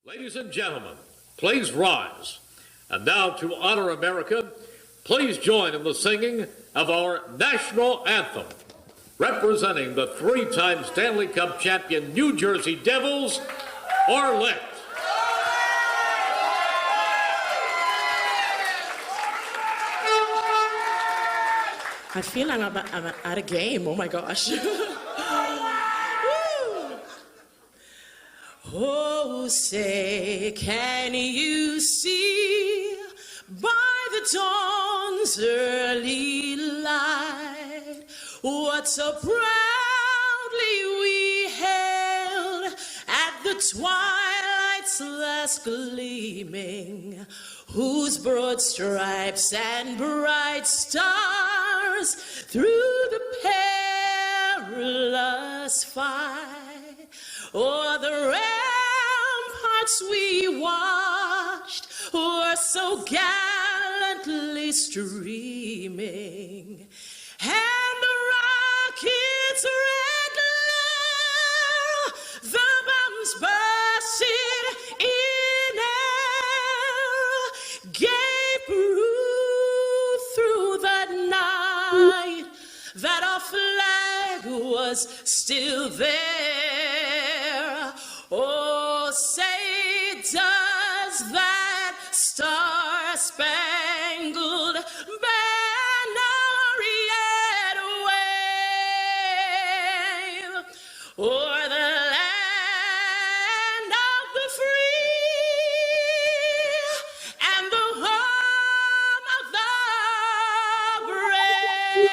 Ladies and gentlemen, please rise. And now to honor America, please join in the singing of our national anthem. Representing the three-time Stanley Cup champion New Jersey Devils, Arlette. I feel like I'm at a game. Oh my gosh. Oh, say, can you see by the dawn's early light what so proudly we hailed at the twilight's last gleaming, whose broad stripes and bright stars through the perilous fight o'er the ramparts we watched were so gallantly streaming, and the rocket's red glare, the bombs bursting in air, gave proof through the night that our flag was still there. Oh, say, does that star-spangled banner yet wave o'er the land of the free and the home of the brave?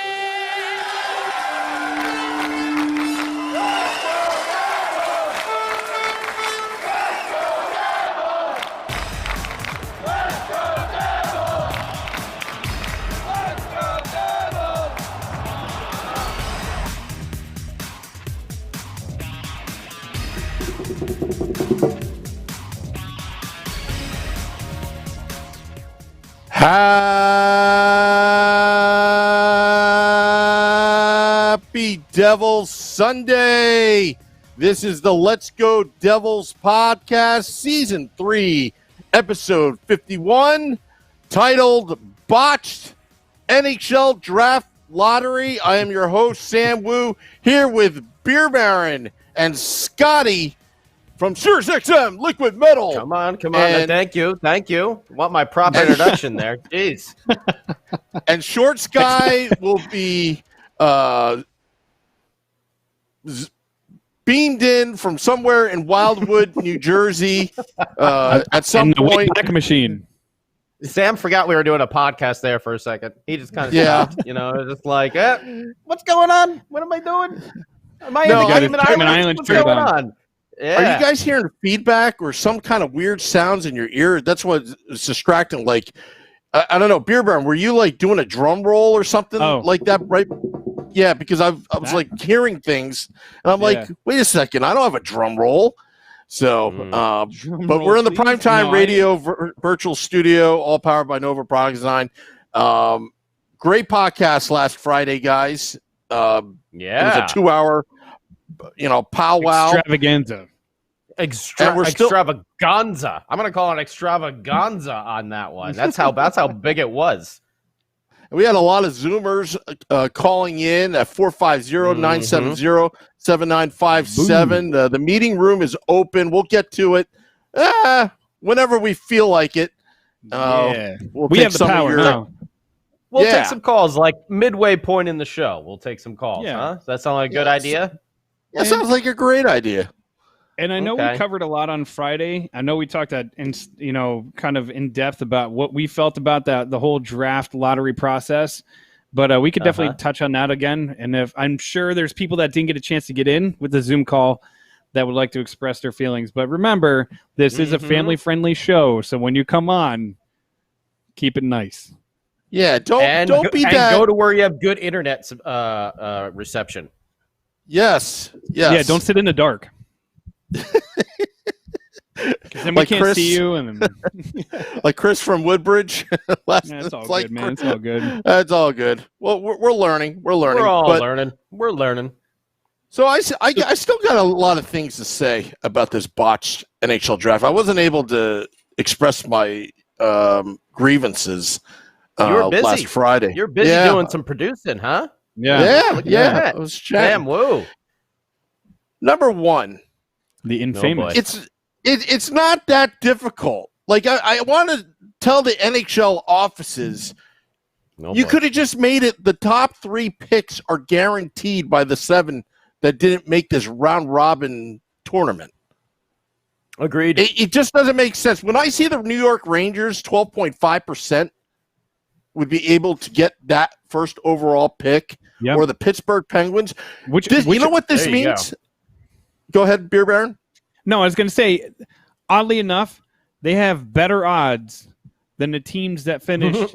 Happy Devils Sunday. This is the Let's Go Devils podcast, season 3, episode 51, titled Botched NHL Draft Lottery. I am your host, Sam Wu, here with Beer Baron and Scotty from SiriusXM Liquid Metal. Come on. Thank you. Want my proper introduction there. Jeez. And Short Sky will be beamed in from somewhere in Wildwood, New Jersey at some point. Back machine. Sam forgot we were doing a podcast there for a second. He just kind of stopped, just like, what's going on? What am I doing? Am I in the Cayman Islands? What's going on? Yeah. Are you guys hearing feedback or some kind of weird sounds in your ear? That's what's distracting. Like, I don't know, Beer Baron, were you like doing a drum roll or something like that, right? Yeah, because I was like hearing things, and I'm like, wait a second, I don't have a drum roll. So, but we're in the Primetime Radio virtual studio, all powered by Nova Product Design. Great podcast last Friday, guys. It was a 2-hour, powwow. Extravaganza. Extravaganza. I'm gonna call it extravaganza on that one. That's how big it was. We had a lot of Zoomers calling in at 450-970-7957. The meeting room is open. We'll get to it whenever we feel like it. We have the power now. We'll take some calls, like midway point in the show. We'll take some calls, huh? Does that sound like a good idea? That sounds like a great idea. And I know we covered a lot on Friday. I know we talked kind of in depth about what we felt about the whole draft lottery process. But we could definitely touch on that again. And if I'm sure there's people that didn't get a chance to get in with the Zoom call that would like to express their feelings. But remember, this is a family-friendly show. So when you come on, keep it nice. Yeah, don't be that. And go to where you have good internet reception. Yes. Yeah, don't sit in the dark. Then we can't see you, and like Chris from Woodbridge. That's all good, man. It's all good. That's all good. Well, we're learning. We're all learning. We're learning. So I still got a lot of things to say about this botched NHL draft. I wasn't able to express my grievances last Friday. You're busy doing some producing, huh? Yeah. I was chatting. Damn, whoa. Number one, the infamous. It's not that difficult. Like I want to tell the NHL offices, you could have just made it. The top 3 picks are guaranteed by the 7 that didn't make this round robin tournament. Agreed. It just doesn't make sense. When I see the New York Rangers 12.5% would be able to get that first overall pick, or the Pittsburgh Penguins, you know what this means? Go ahead, Beer Baron. No, I was going to say, oddly enough, they have better odds than the teams that finished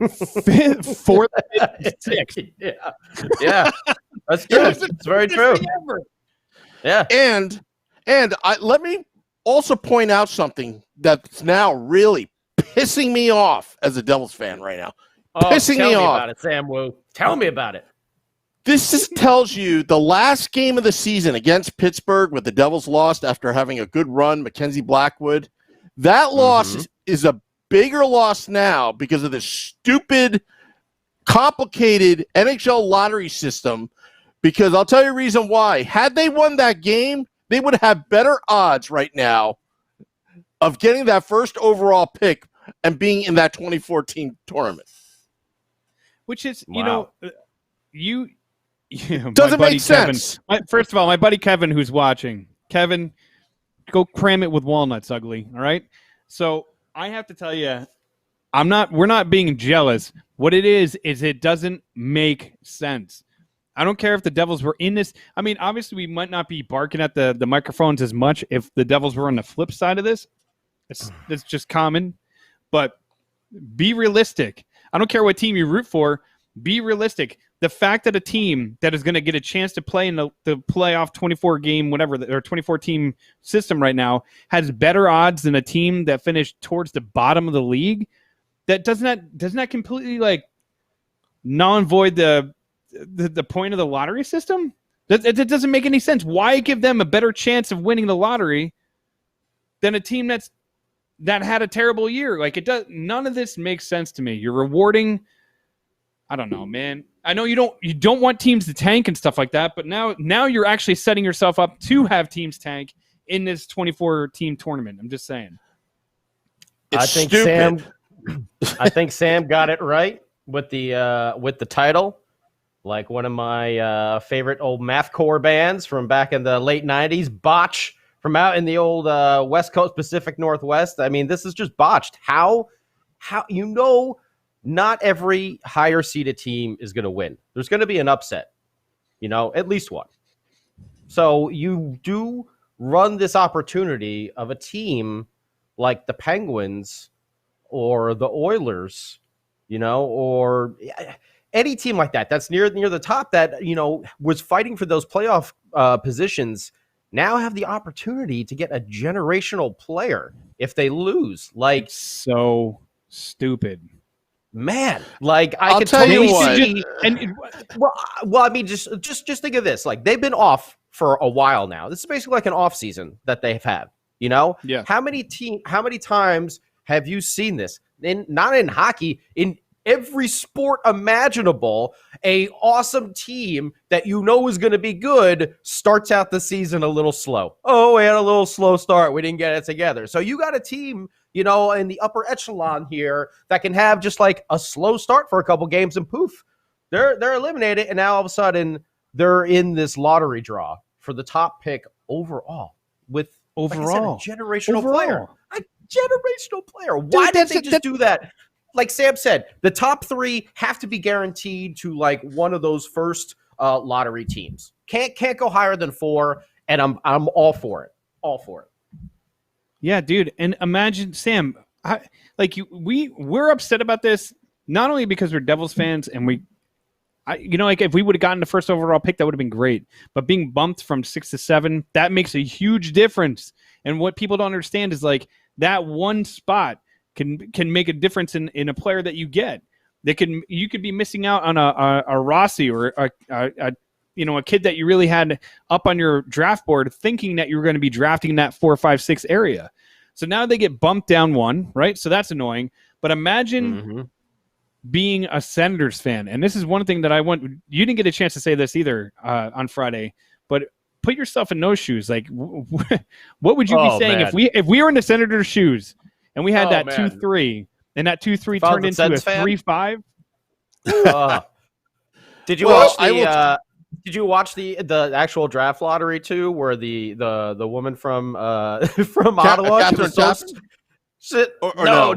4th, 6th. Yeah, that's true. It's very true. Yeah, and let me also point out something that's now really pissing me off as a Devils fan right now. Pissing me off. About it, Sam Wu. Tell me about it. This just tells you the last game of the season against Pittsburgh, with the Devils lost after having a good run, Mackenzie Blackwood. That loss is a bigger loss now because of this stupid, complicated NHL lottery system. Because I'll tell you the reason why. Had they won that game, they would have better odds right now of getting that first overall pick and being in that 2014 tournament. Which is, doesn't make sense. First of all, my buddy Kevin, who's watching, Kevin, go cram it with walnuts, ugly. All right. So I have to tell you, we're not being jealous. What it is it doesn't make sense. I don't care if the Devils were in this. I mean, obviously we might not be barking at the microphones as much if the Devils were on the flip side of this. It's just common, but be realistic. I don't care what team you root for. Be realistic. The fact that a team that is going to get a chance to play in the playoff 24 game, whatever, or 24 team system right now has better odds than a team that finished towards the bottom of the league. That doesn't that completely like null and void the point of the lottery system? That doesn't make any sense. Why give them a better chance of winning the lottery than a team that had a terrible year? Like it does. None of this makes sense to me. You're rewarding. I don't know, man. I know you don't want teams to tank and stuff like that, but now you're actually setting yourself up to have teams tank in this 24 team tournament. I'm just saying. I think Sam got it right with the title. Like one of my favorite old mathcore bands from back in the late 90s, Botch, from out in the old West Coast Pacific Northwest. I mean, this is just botched. How not every higher seeded team is going to win. There's going to be an upset, at least one. So you do run this opportunity of a team like the Penguins or the Oilers, or any team like that that's near the top that, was fighting for those playoff positions, now have the opportunity to get a generational player if they lose. Like, it's so stupid. Man, like I'll tell you what. Well, I mean, just think of this. Like they've been off for a while now. This is basically like an off season that they've had. Yeah. How many times have you seen this? Not in hockey, in every sport imaginable, a awesome team that is going to be good starts out the season a little slow. Oh, we had a little slow start. We didn't get it together. So you got a team, in the upper echelon here that can have just like a slow start for a couple games and poof, they're eliminated. And now all of a sudden they're in this lottery draw for the top pick overall with like I said, a generational player. A generational player. Why did they just do that? Like Sam said, the top 3 have to be guaranteed to like one of those first lottery teams. Can't go higher than 4, and I'm all for it. All for it. Yeah, dude. And imagine, Sam, we're upset about this not only because we're Devils fans and if we would have gotten the first overall pick, that would have been great. But being bumped from 6 to 7, that makes a huge difference. And what people don't understand is like that one spot can make a difference in a player that you get. You could be missing out on a Rossi or a a kid that you really had up on your draft board thinking that you were going to be drafting in that 4, 5, 6 area. So now they get bumped down one, right? So that's annoying. But imagine being a Senators fan. And this is one thing that you didn't get a chance to say this either on Friday, but put yourself in those shoes. Like, what would you be saying if we were in the Senators' shoes and we had that 2-3 and that 2-3 turned into a 3-5? Did you watch Did you watch the actual draft lottery too, where the woman from Ottawa? No.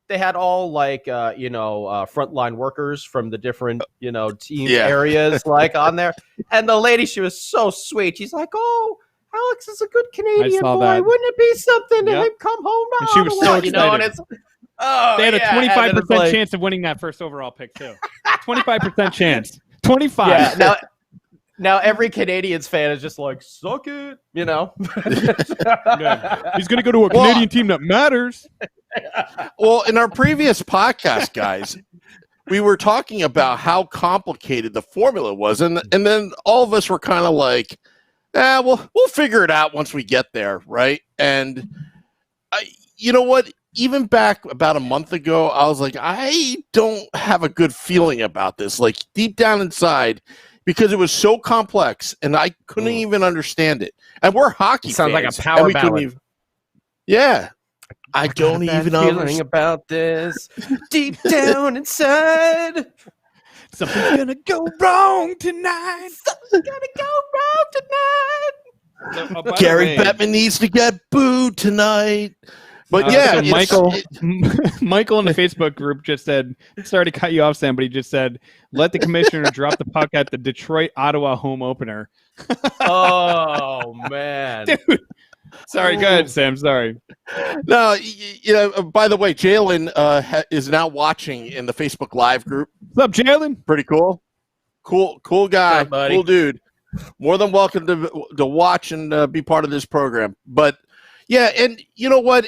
They had all like frontline workers from the different team areas like on there, and the lady, she was so sweet. She's like, "Oh, Alex is a good Canadian boy. That. Wouldn't it be something to him come home to Ottawa?" She was so excited. And it's they had a 25% chance of winning that first overall pick too. 25% chance. 25. Yeah, now every Canadiens fan is just like, suck it, He's going to go to a Canadian team that matters. Well, in our previous podcast, guys, we were talking about how complicated the formula was, and then all of us were kind of like, we'll figure it out once we get there, right? And you know what? Even back about a month ago, I was like, I don't have a good feeling about this, like deep down inside, because it was so complex and I couldn't even understand it. And we're hockey fans. Sounds like a power ballad. I don't even understand about this deep down inside. Something's gonna go wrong tonight. Something's gonna go wrong tonight. Gary Bettman needs to get booed tonight. But so Michael in the Facebook group just said, sorry to cut you off, Sam, but he just said, let the commissioner drop the puck at the Detroit-Ottawa home opener. Oh, man. Dude. Sorry, go ahead, Sam. Sorry. No, by the way, Jalen is now watching in the Facebook Live group. What's up, Jalen? Pretty cool. Cool guy. Cool dude. More than welcome to watch and be part of this program. But yeah, and you know what?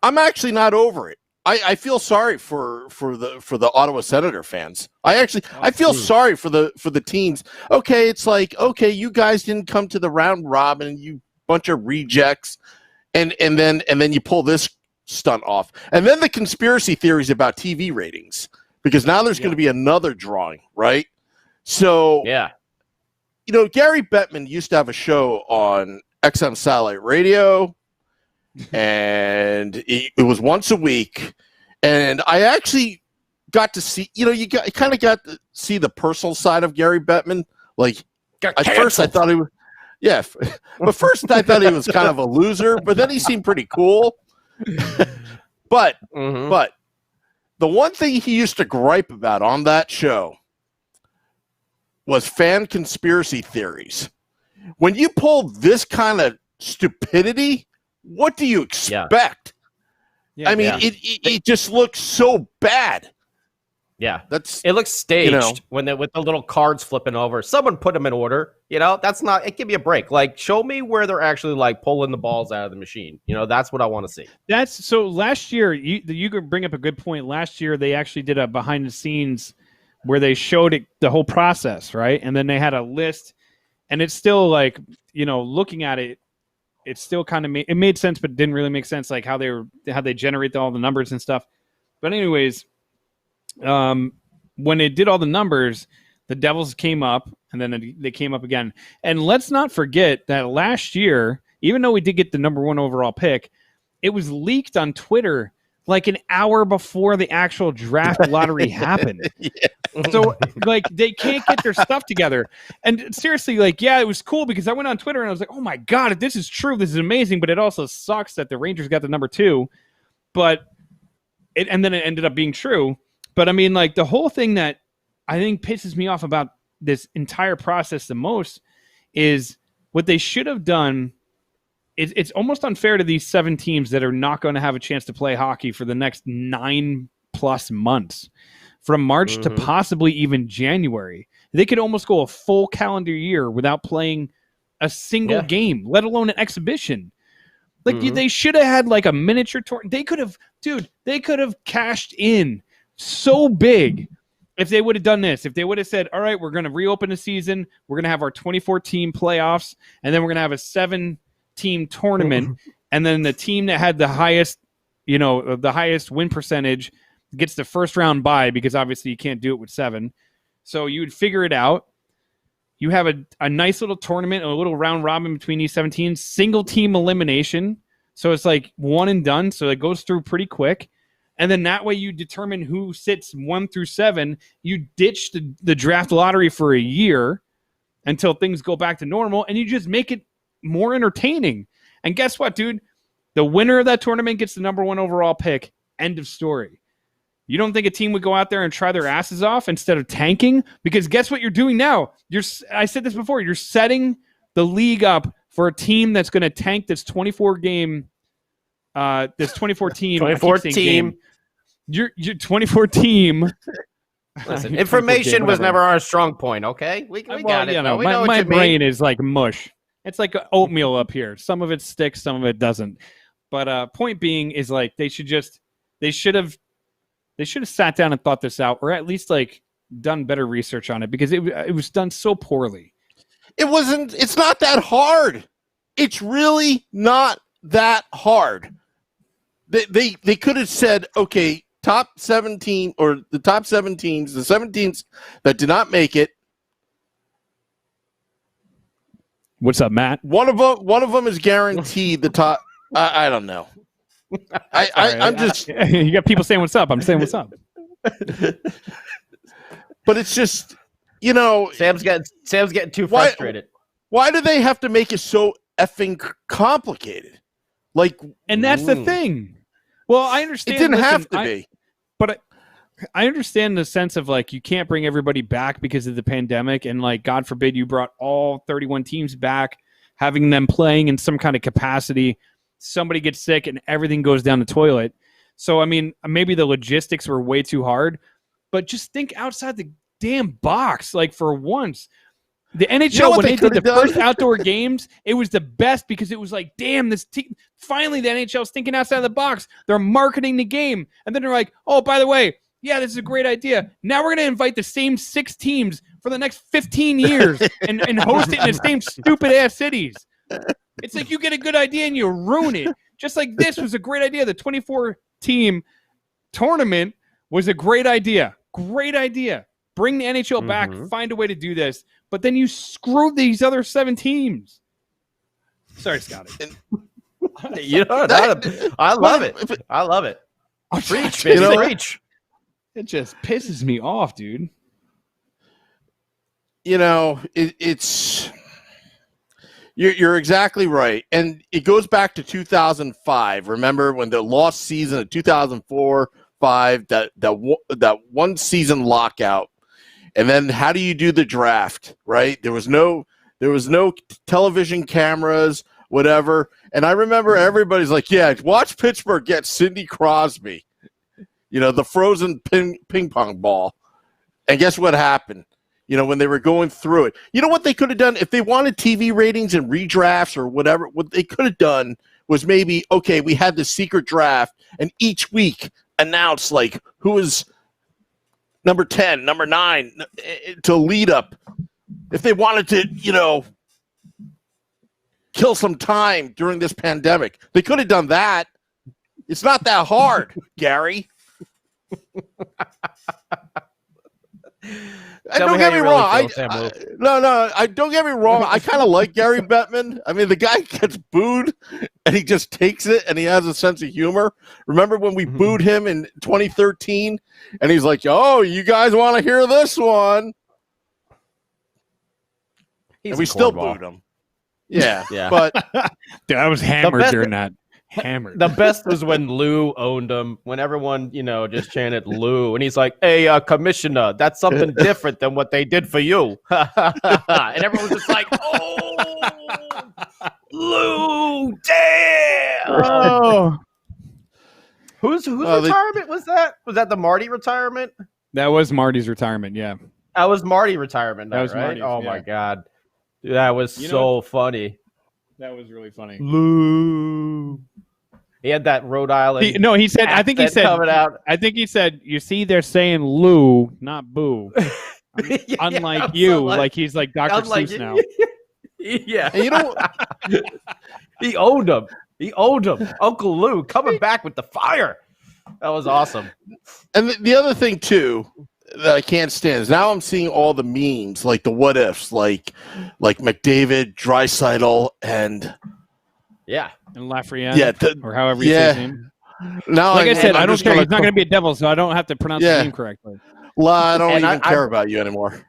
I'm actually not over it. I feel sorry for the Ottawa Senator fans. I feel sorry for the teams. Okay, it's like, okay, you guys didn't come to the round robin, you bunch of rejects, and then you pull this stunt off. And then the conspiracy theories about TV ratings, because now there's going to be another drawing, right? So Gary Bettman used to have a show on XM Satellite Radio, and it was once a week, and I actually got to see, kind of got to see the personal side of Gary Bettman. Like, at first I thought he was, but first I thought he was kind of a loser, but then he seemed pretty cool. But the one thing he used to gripe about on that show was fan conspiracy theories. When you pull this kind of stupidity, what do you expect? I mean, it just looks so bad. Yeah, it looks staged with the little cards flipping over. Someone put them in order. That's not. It give me a break. Like, show me where they're actually like pulling the balls out of the machine. That's what I want to see. So last year, you could bring up a good point. Last year, they actually did a behind the scenes where they showed it, the whole process, right? And then they had a list. And it's still like, looking at it, it still kind of made sense, but didn't really make sense, like how they generate all the numbers and stuff. But anyways, when they did all the numbers, the Devils came up, and then they came up again. And let's not forget that last year, even though we did get the number 1 overall pick, it was leaked on Twitter like an hour before the actual draft lottery happened. So, like, they can't get their stuff together. And seriously, like, it was cool because I went on Twitter and I was like, oh my God, if this is true, this is amazing. But it also sucks that the Rangers got the number 2. And then it ended up being true. But I mean, like, the whole thing that I think pisses me off about this entire process the most is what they should have done. It's almost unfair to these 7 teams that are not going to have a chance to play hockey for the next 9+ months. From March to possibly even January. They could almost go a full calendar year without playing a single game, let alone an exhibition. Like, they should have had like a miniature tour. They could have cashed in so big if they would have done this, if they would have said, all right, we're going to reopen the season, we're going to have our 24-team playoffs, and then we're going to have a 7-team tournament, and then the team that had the highest win percentage gets the first round bye, because obviously you can't do it with 7. So you would figure it out. You have a nice little tournament, a little round robin between these 7 teams, single team elimination. So it's like one and done. So it goes through pretty quick. And then that way you determine who sits 1 through 7. You ditch the draft lottery for a year until things go back to normal, and you just make it more entertaining. And guess what, dude? The winner of that tournament gets the number 1 overall pick. End of story. You don't think a team would go out there and try their asses off instead of tanking? Because guess what you're doing now? I said this before. You're setting the league up for a team that's going to tank this 24-game, this 24-team. 24-team. Your 24-team. Listen, information was never our strong point, okay? We got it. My brain is like mush. It's like oatmeal up here. Some of it sticks, some of it doesn't. But point being is like they should have sat down and thought this out, or at least like done better research on it, because it was done so poorly. It's not that hard. It's really not that hard. They could have said, okay, top 17 or the top 7 teams, the 7 teams that did not make it. What's up, Matt? One of them is guaranteed the top. I don't know. I'm just. You got people saying what's up. I'm saying what's up. But it's just, Sam's getting too frustrated. Why do they have to make it so effing complicated? And that's the thing. Well, I understand. It didn't have to be. But I understand the sense of like, you can't bring everybody back because of the pandemic, and like, God forbid you brought all 31 teams back, having them playing in some kind of capacity. Somebody gets sick and everything goes down the toilet. So, I mean, maybe the logistics were way too hard, but just think outside the damn box. Like, for once, the NHL, when they did the first outdoor games, it was the best, because it was like, damn, this team, finally the NHL is thinking outside the box. They're marketing the game. And then they're like, oh, by the way, yeah, this is a great idea. Now we're going to invite the same 6 teams for the next 15 years and host it in the same stupid ass cities. It's like you get a good idea and you ruin it. Just like this was a great idea. The 24-team tournament was a great idea. Great idea. Bring the NHL back. Find a way to do this. But then you screwed these other 7 teams. Sorry, Scotty. I love it. I love it. Preach, baby. Preach. It just pisses me off, dude. It's... You're exactly right. And it goes back to 2005. Remember when the lost season of 2004-5, that one season lockout. And then how do you do the draft, right? There was no television cameras, whatever. And I remember everybody's like, yeah, watch Pittsburgh get Sidney Crosby, the frozen ping pong ball. And guess what happened? When they were going through it. You know what they could have done? If they wanted TV ratings and redrafts or whatever, what they could have done was maybe, okay, we had the secret draft, and each week announce, like, who is number 10, number 9, to lead up. If they wanted to, kill some time during this pandemic, they could have done that. It's not that hard, Gary. Don't get me wrong. Don't get me wrong. I kind of like Gary Bettman. I mean, the guy gets booed, and he just takes it, and he has a sense of humor. Remember when we booed him in 2013, and he's like, "Oh, you guys want to hear this one?" And we still booed him. Yeah. But dude, I was hammered during that. Hammered. The best was when Lou owned him, when everyone, just chanted Lou, and he's like, hey, commissioner, that's something different than what they did for you. And everyone was just like, oh, Lou, damn. Oh. Whose retirement was that? Was that the Marty retirement? That was Marty's retirement, yeah. That was Marty retirement, that was right? Marty's, oh, my God. Dude, that was so funny. That was really funny. Lou. He had that Rhode Island. He said. I think he said. Coming out. I think he said. You see, they're saying Lou, not Boo. Unlike you, like he's like Dr. Seuss now. Yeah, and you know, he owned him. He owned him. Uncle Lou coming back with the fire. That was awesome. And the other thing too that I can't stand is now I'm seeing all the memes, like the what ifs, like McDavid, Draisaitl, and Lafreniere, or however you say his name. Now, like I said, I don't care. He's not going to be a Devil, so I don't have to pronounce the name correctly. I don't even care about you anymore.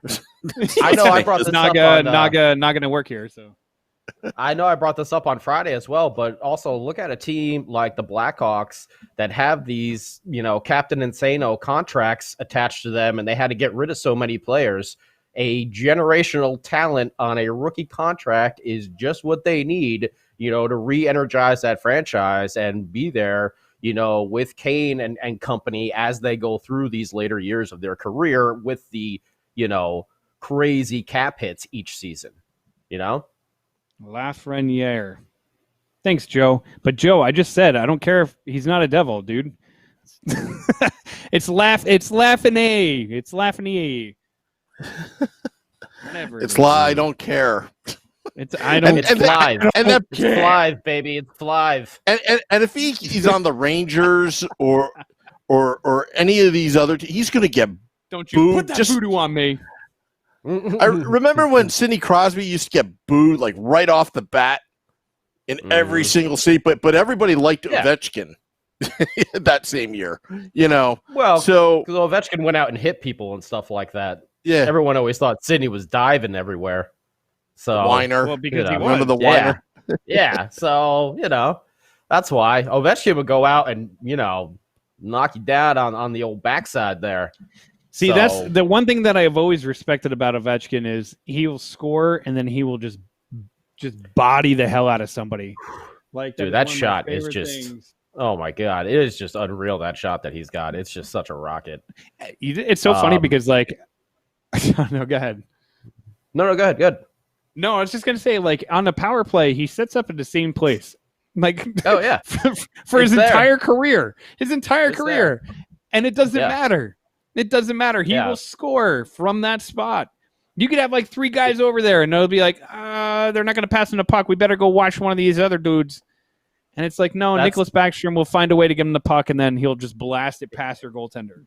I know I brought this up on, Naga not going to work here. So I know I brought this up on Friday as well, but also look at a team like the Blackhawks that have these, Captain Insano contracts attached to them, and they had to get rid of so many players. A generational talent on a rookie contract is just what they need, to re-energize that franchise and be there, with Kane and company as they go through these later years of their career with the, crazy cap hits each season, Lafreniere. Thanks, Joe. But Joe, I just said I don't care if he's not a Devil, dude. It's Lafreniere. It's Lafreniere. I don't care. It's live. It's live, baby. It's live. And if he's on the Rangers or any of these other he's going to get don't you booed. Put that voodoo on me. I remember when Sidney Crosby used to get booed like right off the bat in every single seat, but everybody liked Ovechkin that same year, Well, so because Ovechkin went out and hit people and stuff like that. Yeah, everyone always thought Sidney was diving everywhere. So whiner, well, because he remember the whiner. Yeah, so that's why Ovechkin would go out and knock you down on the old backside there. See, that's the one thing that I have always respected about Ovechkin is he will score and then he will just body the hell out of somebody. Like, dude, that shot is just oh my god, it is just unreal. That shot that he's got, it's just such a rocket. It's so funny because like, no, go ahead. No, go ahead. Good. No, I was just gonna say like on the power play, he sets up at the same place. Like, oh yeah, for his entire career, and it doesn't matter. It doesn't matter. He will score from that spot. You could have like three guys over there, and they'll be like, they're not going to pass him the puck. We better go watch one of these other dudes. And it's like, no, Nicholas Backstrom will find a way to give him the puck, and then he'll just blast it past your goaltender.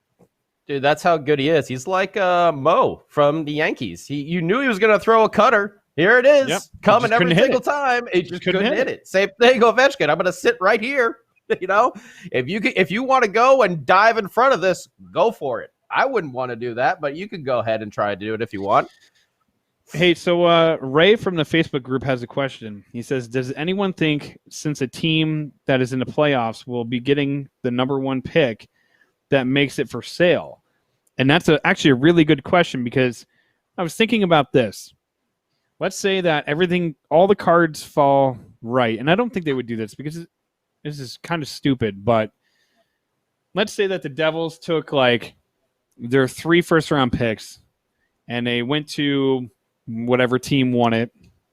Dude, that's how good he is. He's like Mo from the Yankees. You knew he was going to throw a cutter. Here it is, coming every single time. He just couldn't hit it. Same thing, Ovechkin. I'm going to sit right here. If you want to go and dive in front of this, go for it. I wouldn't want to do that, but you could go ahead and try to do it if you want. Hey, so Ray from the Facebook group has a question. He says, does anyone think since a team that is in the playoffs will be getting the number one pick that makes it for sale? And that's actually a really good question because I was thinking about this. Let's say that all the cards fall right. And I don't think they would do this because this is kind of stupid, but let's say that the Devils took like their 3 first-round picks, and they went to whatever team won it.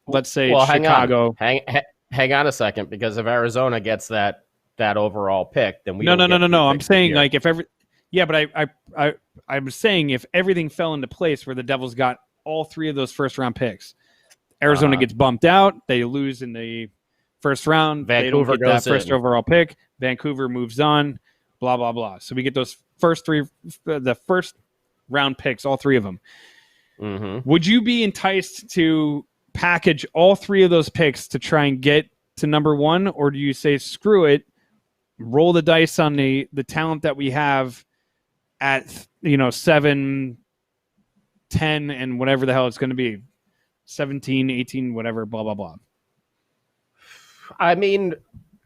Let's say Chicago. Hang on a second, because if Arizona gets that overall pick, then we no. I'm saying like if but I was saying if everything fell into place where the Devils got all 3 of those first-round picks, Arizona gets bumped out. They lose in the first round. Vancouver they don't get that first overall pick. Vancouver moves on. Blah blah blah. So we get those the first round picks, all 3 of them. Mm-hmm. Would you be enticed to package all 3 of those picks to try and get to number 1, or do you say screw it, roll the dice on the talent that we have at 7, 10, and whatever the hell it's going to be, 17, 18, whatever, blah blah blah? I mean,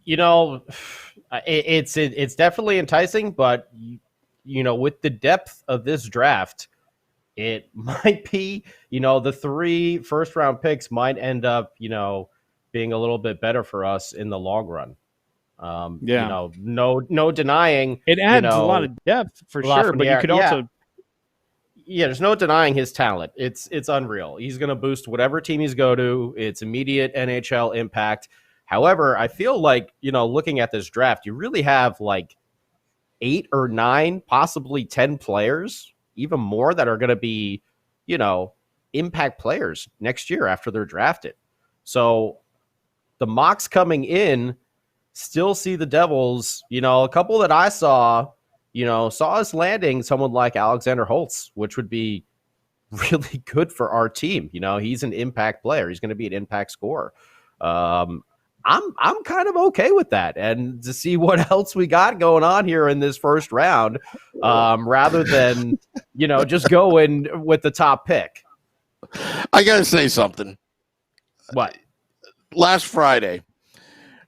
it's definitely enticing, but with the depth of this draft, it might be, the 3 first-round picks might end up, being a little bit better for us in the long run. No denying it adds a lot of depth for sure, but you could also. Yeah, there's no denying his talent. It's unreal. He's going to boost whatever team he's go to. It's immediate NHL impact. However, I feel like, looking at this draft, you really have like 8 or 9, possibly 10 players, even more, that are going to be, impact players next year after they're drafted. So the mocks coming in still see the Devils, a couple that I saw us landing someone like Alexander Holtz, which would be really good for our team. He's an impact player. He's going to be an impact scorer. I'm kind of okay with that, and to see what else we got going on here in this first round, rather than just go in with the top pick. I gotta say something. What? Last Friday,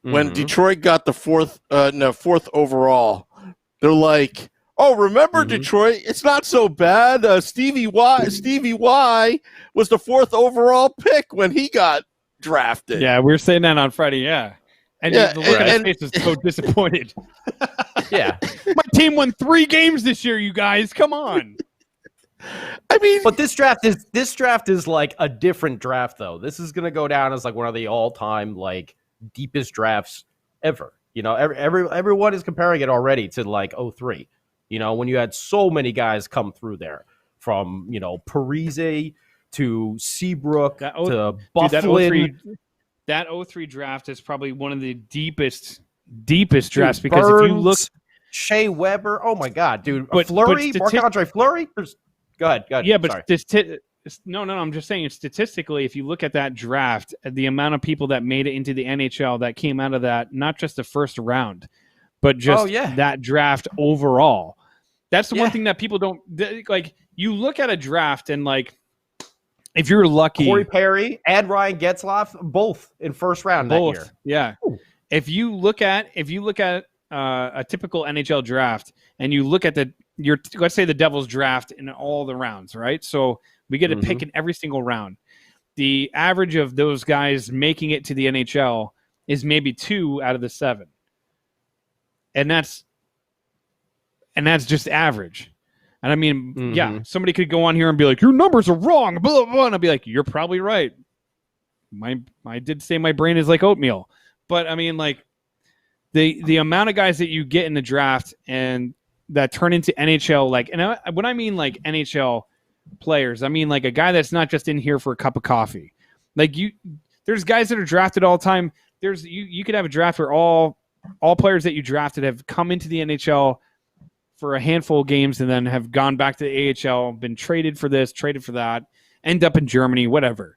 when Detroit got the fourth overall, they're like, "Oh, remember Detroit? It's not so bad. Stevie Y was the 4th overall pick when he got drafted." Yeah, we were saying that on Friday. Yeah, and the look on his face was so disappointed. Yeah, my team won 3 games this year. You guys, come on. I mean, but this draft is like a different draft, though. This is going to go down as like one of the all-time like deepest drafts ever. Everyone is comparing it already to like 03. When you had so many guys come through there, from Parise to Seabrook to Bufflin. That 03 draft is probably one of the deepest drafts, because Burns, if you look, Shea Weber, oh my God, dude, Fleury, Marc-Andre Fleury. Go ahead. Yeah, but no, I'm just saying, statistically, if you look at that draft, the amount of people that made it into the NHL that came out of that, not just the first round, but just that draft overall. That's the one thing that people don't like. You look at a draft and like, if you're lucky, Corey Perry and Ryan Getzlaf, both in first round that year. Yeah. Ooh. If you look at a typical NHL draft, and you look at let's say the Devils draft in all the rounds, right? So we get a pick in every single round. The average of those guys making it to the NHL is maybe 2 out of the 7. And that's just average. And I mean, somebody could go on here and be like, your numbers are wrong, blah, blah, blah. And I'll be like, you're probably right. I did say my brain is like oatmeal. But I mean, like, the amount of guys that you get in the draft and that turn into NHL, like, and when I mean like NHL players, I mean like a guy that's not just in here for a cup of coffee. Like, there's guys that are drafted all the time. You could have a draft where all players that you drafted have come into the NHL for a handful of games and then have gone back to the AHL, been traded for this, traded for that, end up in Germany, whatever.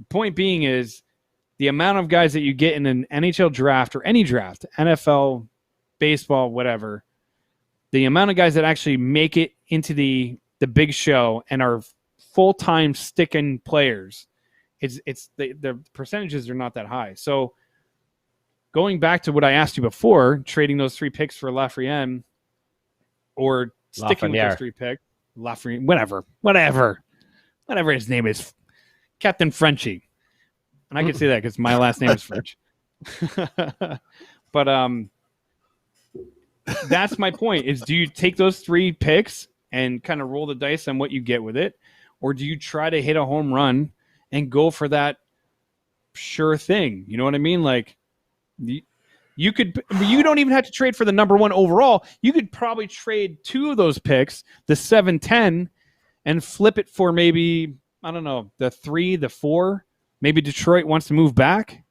Point being is, the amount of guys that you get in an NHL draft or any draft, NFL, baseball, whatever, the amount of guys that actually make it into the big show and are full-time sticking players, the percentages are not that high. So going back to what I asked you before, trading those 3 picks for Lafreniere or sticking with those 3 picks, Lafreniere, whatever his name is, Captain Frenchie. And I can say that because my last name is French. But that's my point, is do you take those 3 picks and kind of roll the dice on what you get with it? Or do you try to hit a home run and go for that sure thing? You know what I mean? Like, you don't even have to trade for the number 1 overall. You could probably trade 2 of those picks, the 7-10, and flip it for maybe, I don't know, the 3, the 4. Maybe Detroit wants to move back.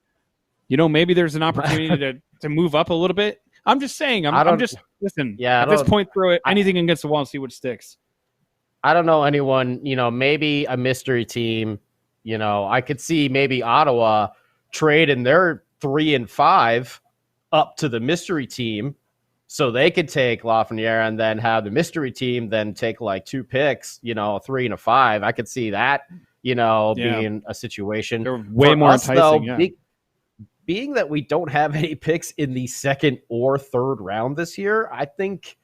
Maybe there's an opportunity to move up a little bit. I'm just saying. I'm just listen. Yeah. At this point, throw it anything against the wall and see what sticks. I don't know anyone. Maybe a mystery team. I could see maybe Ottawa trading their 3 and 5 up to the mystery team, so they could take Lafreniere and then have the mystery team then take like 2 picks. A 3 and a 5. I could see that. Being a situation. They're way more enticing. Though, being that we don't have any picks in the 2nd or 3rd round this year, I think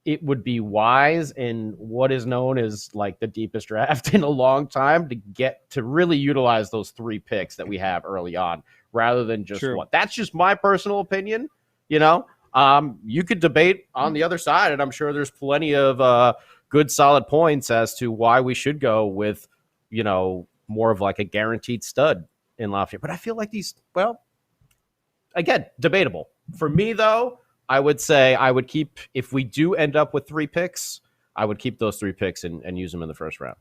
it would be wise in what is known as like the deepest draft in a long time to really utilize those 3 picks that we have early on, rather than just one. That's just my personal opinion. You could debate on the other side, and I'm sure there's plenty of good, solid points as to why we should go with, more of like a guaranteed stud in Lafreniere. But I feel like again, debatable. For me, though, I would say I would keep, if we do end up with 3 picks, I would keep those 3 picks and use them in the first round.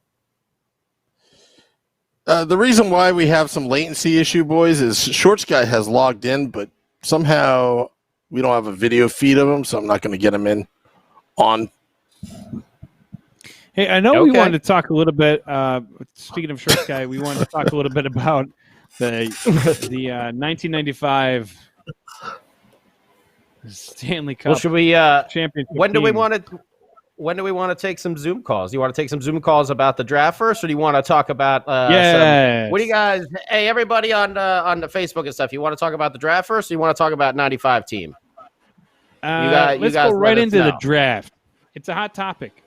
The reason why we have some latency issue, boys, is Shorts Guy has logged in, but somehow we don't have a video feed of him, so I'm not going to get him in on. Hey, I know we wanted to talk a little bit. Speaking of Shorts Guy, we wanted to talk a little bit about the 1995 Stanley Cup. Well, should we? Championship When do we team. want to? When do we want to take some Zoom calls? Do you want to take some Zoom calls about the draft first, or do you want to talk about? What do you guys? Hey, everybody on the Facebook and stuff. You want to talk about the draft first, or you want to talk about 95 team? Let's go right into the draft. It's a hot topic.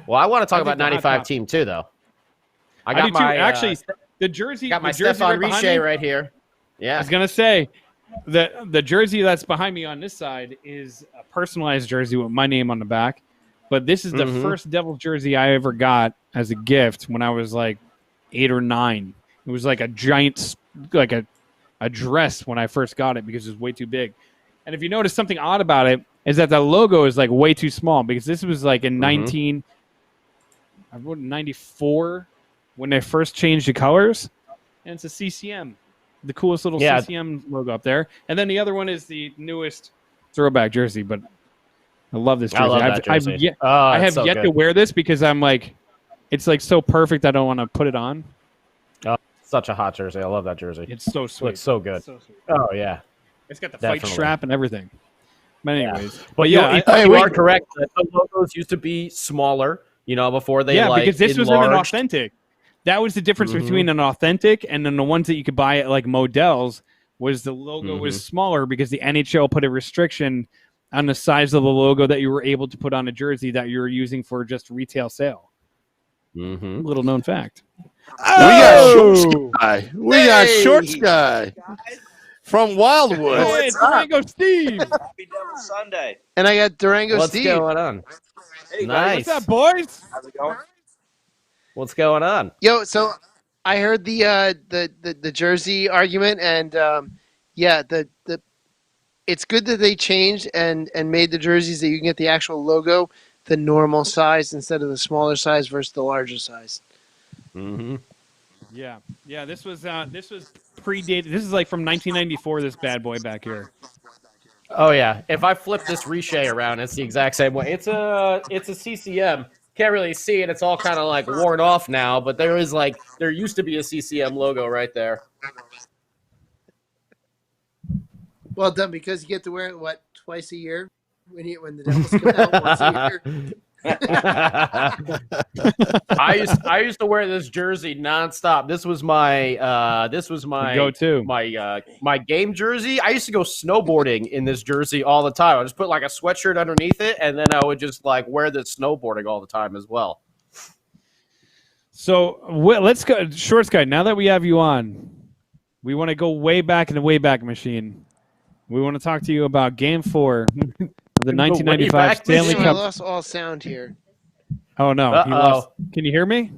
Well, I want to talk about 95 team too, though. I got my actually the jersey. Got my jersey Stefan right Richer right here. Yeah, I was gonna say the jersey that's behind me on this side is a personalized jersey with my name on the back. But this is the first Devils jersey I ever got as a gift when I was like 8 or 9. It was like a giant, like a dress when I first got it because it was way too big. And if you notice something odd about it is that the logo is like way too small because this was like in 1994 when they first changed the colors, and it's a CCM, the coolest little CCM logo up there. And then the other one is the newest throwback jersey, but I love this jersey. I love that jersey. I have yet to wear this because I'm like, it's like so perfect I don't want to put it on. Oh, such a hot jersey. I love that jersey. It's so sweet. Looks so good. So sweet. Oh, yeah. It's got the fight strap and everything. But anyways. But you are correct. The logos used to be smaller, before they because this was an authentic. That was the difference between an authentic and then the ones that you could buy at like Modell's was the logo was smaller because the NHL put a restriction on the size of the logo that you were able to put on a jersey that you were using for just retail sale. Little known fact. We got Shorts Guy from Wildwood. Hey, it's Durango Steve. Happy Devil Sunday. And I got Durango Steve. What's going on? Hey, Nice. What's up, boys? how's it going? What's going on? Yo, so I heard the jersey argument, and it's good that they changed and made the jerseys that you can get the actual logo the normal size instead of the smaller size versus the larger size. Yeah. This was predated. This is like from 1994. This bad boy back here. Oh yeah. If I flip this Richer around, it's the exact same way. It's a CCM. Can't really see it. It's all kind of like worn off now, but there used to be a CCM logo right there. Well done, because you get to wear it twice a year when the Devils come out once a year. I used to wear this jersey nonstop. This was my go-to. My game jersey. I used to go snowboarding in this jersey all the time. I just put like a sweatshirt underneath it, and then I would just like wear this snowboarding all the time as well. So let's go, Shorts Guy. Now that we have you on, we want to go way back in the Wayback Machine. We want to talk to you about Game 4 of the 1995 Stanley Cup. I lost all sound here. Oh, no. He lost. Can you hear me?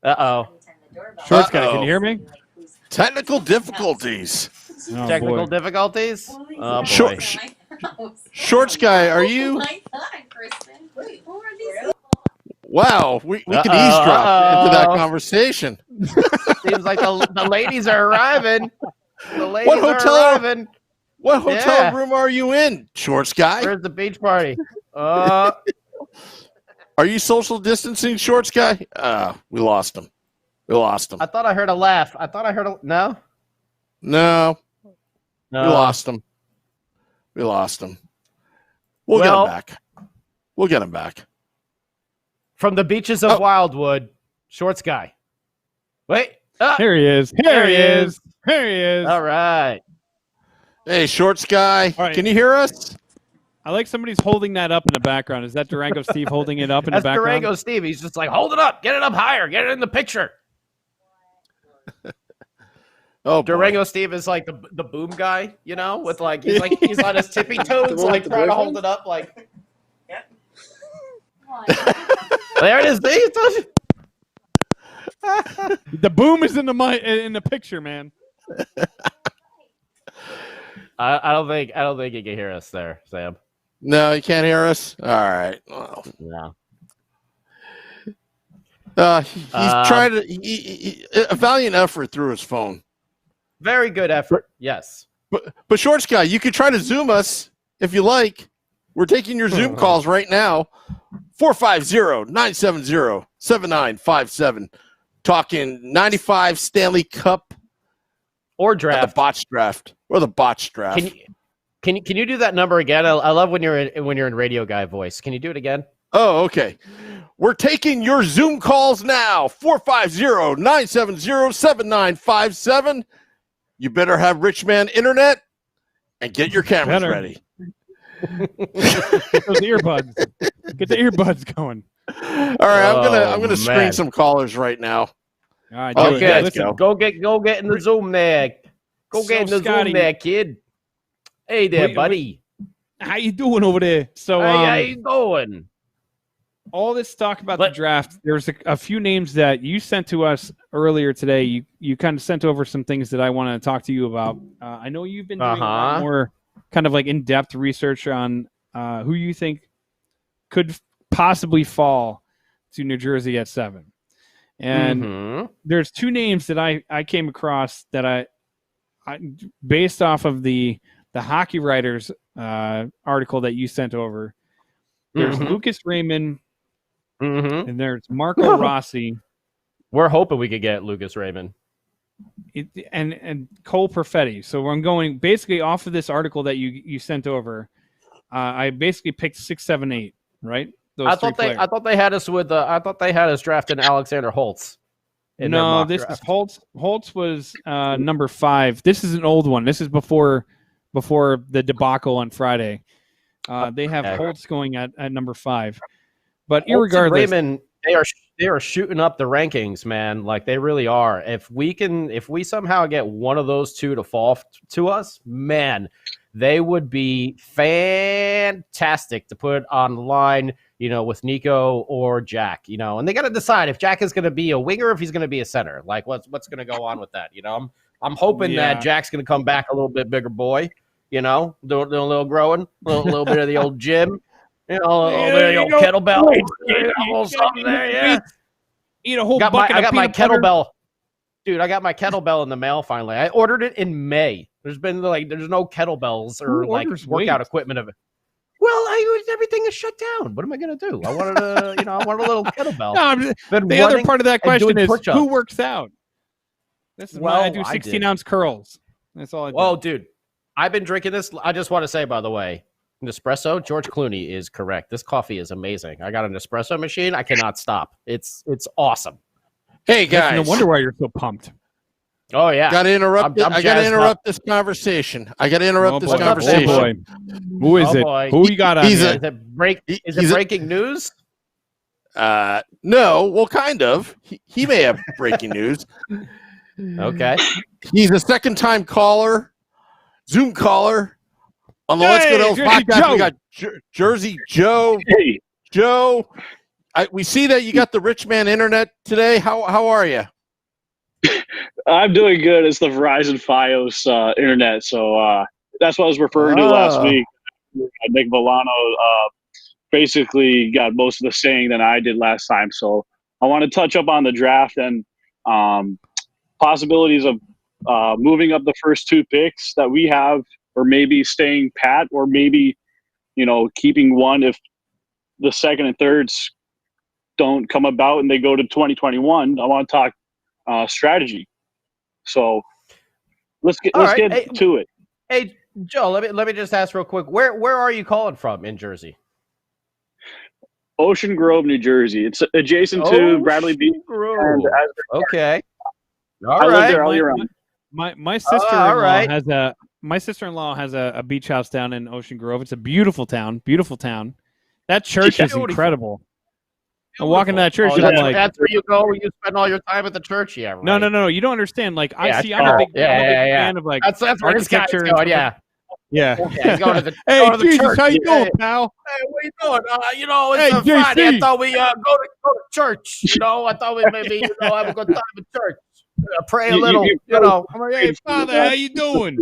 Uh-oh. Shorts Guy, can you hear me? Technical difficulties. Oh, Technical boy. difficulties? Oh, boy. Shorts Guy, are you? Wow, we can eavesdrop into that conversation. Seems like the ladies are arriving. The ladies What hotel? are arriving. What hotel room are you in, Shorts Guy? Where's the beach party? Are you social distancing, Shorts Guy? We lost him. I thought I heard a laugh. No? No. We lost him. We'll get him back. From the beaches of Wildwood, Shorts Guy. Wait. Here he is. Here he is. All right. Hey, Shorts Guy. All right. Can you hear us? I like somebody's holding that up in the background. Is that Durango Steve holding it up in the That's background? Durango Steve. He's just like, hold it up. Get it up higher. Get it in the picture. Oh, Durango Steve is like the boom guy, with like he's on his tippy toes, like trying to hold it up, like. There it is. The boom is in the picture, man. I don't think you can hear us there, Sam. No, you can't hear us. All right. Well, No. he's trying to a valiant effort through his phone. Very good effort. Yes. But Shorts Guy, you could try to Zoom us if you like. We're taking your Zoom calls right now. 450-970-7957. Talking 95 Stanley Cup or draft. The Botched draft. Or the Botched draft. Can you do that number again? I love when you're in radio guy voice. Can you do it again? Oh, okay. We're taking your Zoom calls now. 450-970-7957. You better have rich man internet and get your cameras ready. Get those earbuds. Get the earbuds going. All right, I'm gonna screen some callers right now. All right, okay, go get in the Zoom there. Go get in the Zoom there, kid. Hey there, buddy. How you doing over there? So, how you doing? All this talk about the draft. There's a few names that you sent to us earlier today. You kind of sent over some things that I want to talk to you about. I know you've been doing a lot more kind of like in-depth research on who you think could possibly fall to New Jersey at 7. And there's two names that I came across that I based off of the Hockey Writers article that you sent over. There's Lucas Raymond and there's Marco Rossi. We're hoping we could get Lucas Raymond. And Cole Perfetti. So I'm going basically off of this article that you sent over. I basically picked 6, 7, 8. Right? I thought they had us with. I thought they had us drafting Alexander Holtz. No, this is Holtz. Holtz was number 5. This is an old one. This is before the debacle on Friday. They have Holtz going at number 5. But irregardless, Raymond, they are shooting up the rankings, man. Like they really are. If we somehow get one of those two to fall to us, man, they would be fantastic to put on the line, with Nico or Jack, and they got to decide if Jack is going to be a winger or if he's going to be a center. Like what's going to go on with that? I'm hoping that Jack's going to come back a little bit bigger boy, doing a little growing, a little bit of the old gym. A little bit of the old kettlebell. Something there, yeah. Eat a whole I got my kettlebell. Butter. Dude, I got my kettlebell in the mail finally. I ordered it in May. There's no kettlebells or workout equipment of it. Well, everything is shut down. What am I going to do? I wanted a little kettlebell. The other part of that question is who works out? This is why I do 16-ounce curls. That's all I do. Oh, dude, I've been drinking this. I just want to say, by the way, Nespresso, George Clooney is correct. This coffee is amazing. I got an espresso machine. I cannot stop. It's awesome. Hey guys, no wonder why you're so pumped. Oh yeah, got to interrupt. I got to interrupt this conversation. I got to interrupt this conversation. Oh boy. Who is it? Boy. Who you got on here? Is it breaking news? No. Well, kind of. He may have breaking news. Okay. He's a second-time caller, Zoom caller. On the Let's Go Devils podcast, we got Jersey Joe. Hey. Joe, we see that you got the rich man internet today. How are you? I'm doing good. It's the Verizon Fios internet, so that's what I was referring to last week. Nick Villano basically got most of the saying than I did last time, so I want to touch up on the draft and possibilities of moving up the first 2 picks that we have, or maybe staying pat, or maybe keeping one if the second and thirds don't come about and they go to 2021. I want to talk strategy. So let's get to it. Hey Joe, let me just ask real quick. Where are you calling from in Jersey? Ocean Grove, New Jersey. It's adjacent to Bradley Beach. Okay. I live there all year round. My sister-in-law has a beach house down in Ocean Grove. It's a beautiful town. Beautiful town. That church is incredible. I'm walking to that church, and I'm like, that's where you go. Where you spend all your time at the church, yeah. Right. No. You don't understand. Like, I'm a big fan of like that's where this guy's going. Yeah. Yeah. Go to the, hey, go to the Jesus, church. How you doing, pal? Hey, what you doing? It's a Friday. I thought we go to church. I thought we maybe have a good time at church. pray a little. I'm like, hey, Father, how you doing?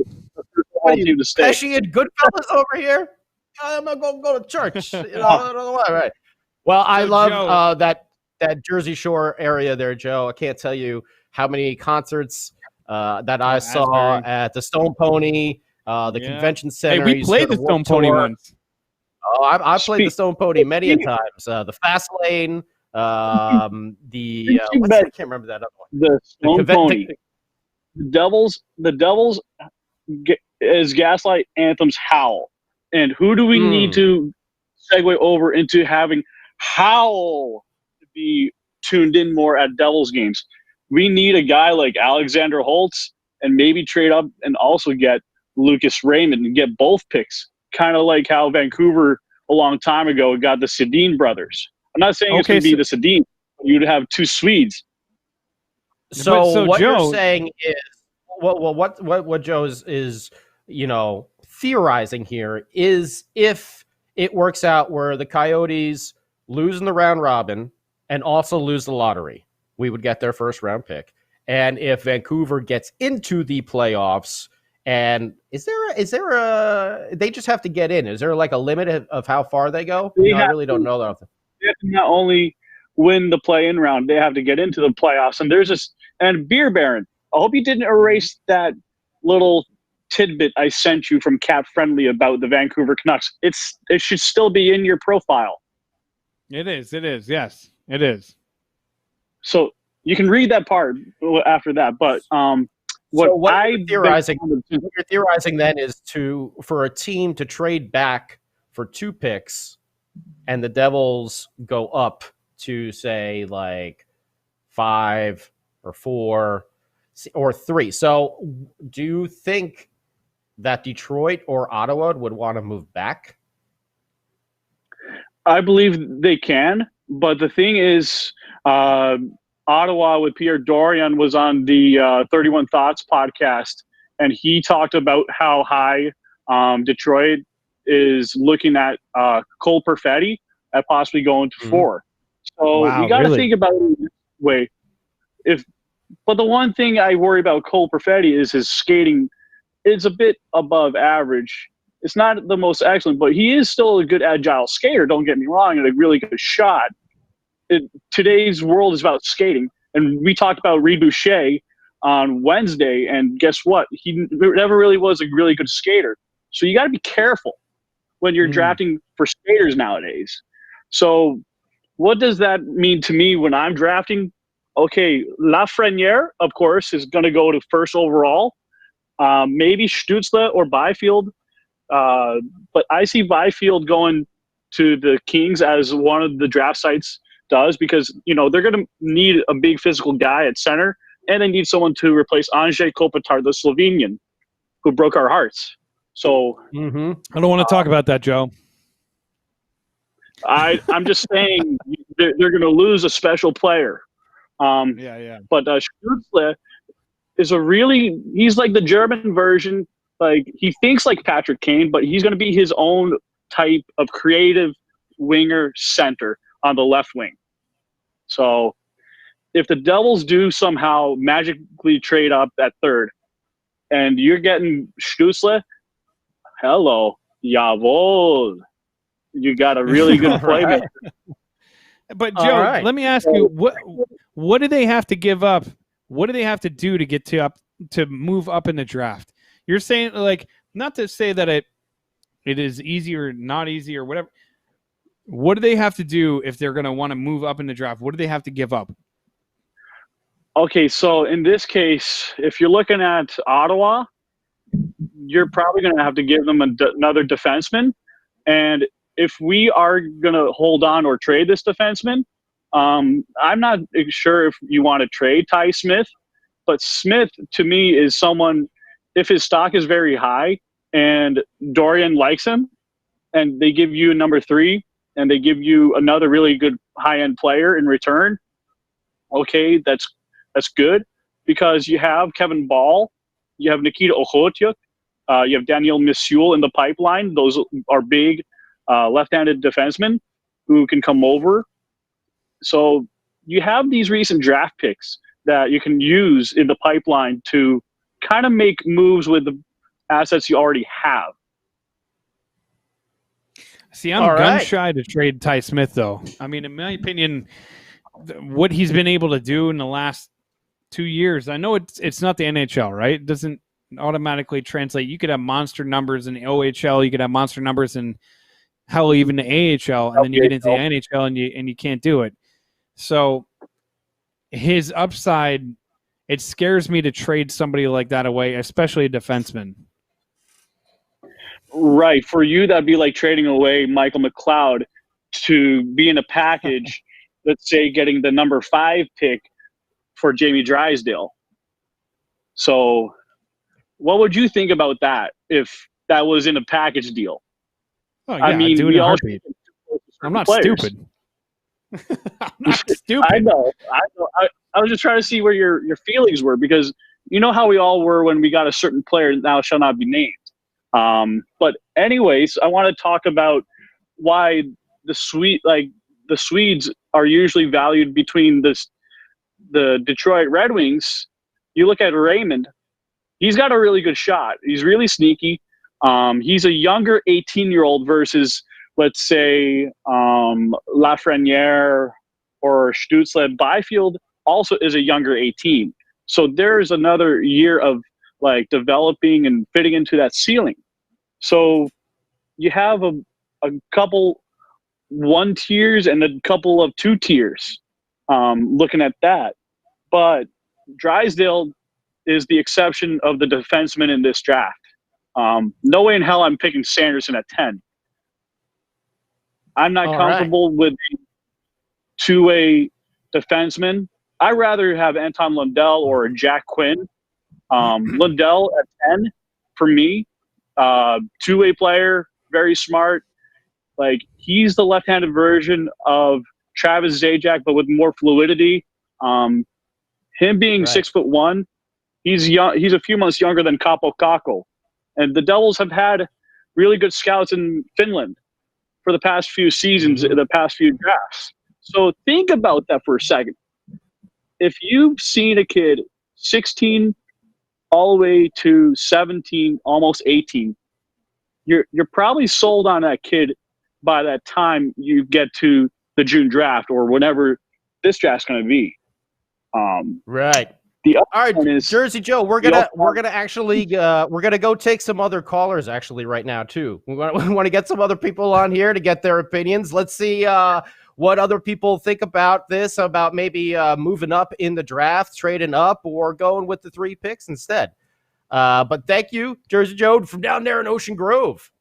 What are you, Pesci and Goodfellas over here? I'm not going to go to church. I don't know why, right? Well, I love that Jersey Shore area there, Joe. I can't tell you how many concerts that I saw at the Stone Pony, the convention center. Hey, we played the Stone Pony once. Oh, I played the Stone Pony many a times. The Fast Lane, I can't remember that other one. The Stone Pony. The Devils as Gaslight Anthem's Howl. And who do we need to segue over into having Howl to be tuned in more at Devils games? We need a guy like Alexander Holtz and maybe trade up and also get Lucas Raymond and get both picks, kind of like how Vancouver a long time ago got the Sedin brothers. I'm not saying it's going to be the Sedin. You'd have two Swedes. So what Joe, you're saying is what Joe is theorizing here is if it works out where the Coyotes lose in the round robin and also lose the lottery, we would get their first round pick. And if Vancouver gets into the playoffs, and is there a they just have to get in? Is there like a limit of how far they go? I really don't know that. They have to not only win the play-in round, they have to get into the playoffs. And there's this, and Beer Baron, I hope you didn't erase that little tidbit I sent you from Cap Friendly about the Vancouver Canucks. It should still be in your profile. It is. Yes, it is. So you can read that part after that. But what you're theorizing then is for a team to trade back for 2 picks, and the Devils go up to say like 5 or 4 or 3. So do you think that Detroit or Ottawa would want to move back? I believe they can, but the thing is, Ottawa with Pierre Dorion was on the 31 Thoughts podcast, and he talked about how high Detroit is looking at Cole Perfetti at possibly going to 4. So you got to think about it this way. But the one thing I worry about Cole Perfetti is his skating is a bit above average. It's not the most excellent, but he is still a good agile skater, don't get me wrong, and a really good shot. Today's world is about skating. And we talked about Reed Boucher on Wednesday, and guess what? He never really was a really good skater. So you got to be careful when you're drafting for skaters nowadays. So what does that mean to me when I'm drafting? Okay, Lafreniere, of course, is going to go to first overall. Maybe Stützle or Byfield. But I see Byfield going to the Kings as one of the draft sites does, because they're going to need a big physical guy at center, and they need someone to replace Andrzej Kopitar, the Slovenian, who broke our hearts. So I don't want to talk about that, Joe. I'm just saying they're going to lose a special player. But Stützle is he's like the German version. Like, he thinks like Patrick Kane, but he's going to be his own type of creative winger center on the left wing. So if the Devils do somehow magically trade up at 3rd and you're getting Stützle, hello, jawohl. You got a really good playmaker. But Joe, let me ask you, what do they have to give up? What do they have to do to get to move up in the draft? You're saying, like, not to say that it is easy or not easy or whatever. What do they have to do if they're going to want to move up in the draft? What do they have to give up? Okay, so in this case, if you're looking at Ottawa, you're probably going to have to give them another defenseman. And if we are going to hold on or trade this defenseman, I'm not sure if you want to trade Ty Smith, but Smith, to me, is someone, if his stock is very high and Dorian likes him, and they give you a number 3, and they give you another really good high-end player in return, okay, that's good, because you have Kevin Ball, you have Nikita Okhotyuk, you have Daniel Missoul in the pipeline. Those are big left-handed defensemen who can come over. So you have these recent draft picks that you can use in the pipeline to kind of make moves with the assets you already have. See, I'm gun shy to trade Ty Smith, though. I mean, in my opinion, what he's been able to do in the last 2 years, I know it's not the NHL, right? It doesn't automatically translate. You could have monster numbers in the OHL, you could have monster numbers in hell, even the AHL, and then you get into the NHL and you can't do it. So his upside, it scares me to trade somebody like that away, especially a defenseman. Right. For you, that'd be like trading away Michael McLeod to be in a package, let's say getting the number 5 pick for Jamie Drysdale. So what would you think about that if that was in a package deal? Oh, yeah, I mean, we all I'm not stupid. I'm not stupid. I know. I was just trying to see where your feelings were, because you know how we all were when we got a certain player now shall not be named. But anyways, I want to talk about why the Swedes are usually valued between the Detroit Red Wings. You look at Raymond, he's got a really good shot. He's really sneaky. He's a younger 18-year-old versus, let's say, Lafreniere or Stützle. Byfield also is a younger 18. So there's another year of like developing and fitting into that ceiling. So you have a couple 1 tiers and a couple of 2 tiers looking at that. But Drysdale is the exception of the defenseman in this draft. No way in hell I'm picking Sanderson at 10. I'm not comfortable with two-way defenseman. I'd rather have Anton Lundell or Jack Quinn. Lundell at 10 for me. Two-way player, very smart. Like, he's the left-handed version of Travis Zajac, but with more fluidity. Him being 6'1", he's young. He's a few months younger than Kaapo Kakko. And the Devils have had really good scouts in Finland for the past few seasons, the past few drafts. So think about that for a second. If you've seen a kid 16 all the way to 17, almost 18, you're probably sold on that kid by that time you get to the June draft or whenever this draft's going to be. Right. All right, Jersey Joe, we're gonna actually we're gonna go take some other callers actually right now too. We want to get some other people on here to get their opinions. Let's see what other people think about this, about maybe moving up in the draft, trading up, or going with the 3 picks instead. But thank you, Jersey Joe, from down there in Ocean Grove.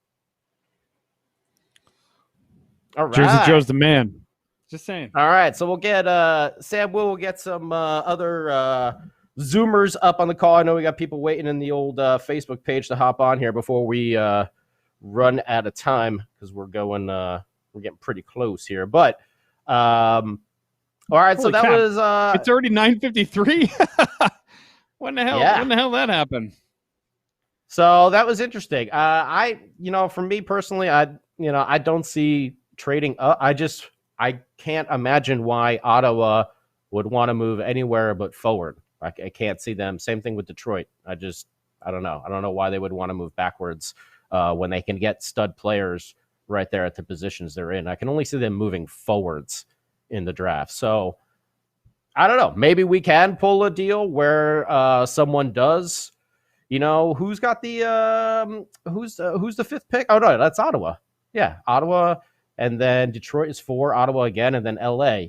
All right, Jersey Joe's the man. Just saying. All right, so we'll get Sam. We'll get some other Zoomers up on the call. I know we got people waiting in the old Facebook page to hop on here before we run out of time because we're getting pretty close here. But all right, Holy so that crap. was it's already 9:53. When the hell? Yeah. When the hell that happened? So that was interesting. For me personally, I don't see trading up. I can't imagine why Ottawa would want to move anywhere but forward. I can't see them. Same thing with Detroit. I don't know. I don't know why they would want to move backwards when they can get stud players right there at the positions they're in. I can only see them moving forwards in the draft. So I don't know. Maybe we can pull a deal where someone does. Who's got the who's the 5th pick? Oh no, that's Ottawa. Yeah, Ottawa. And then Detroit is 4, Ottawa again, and then LA.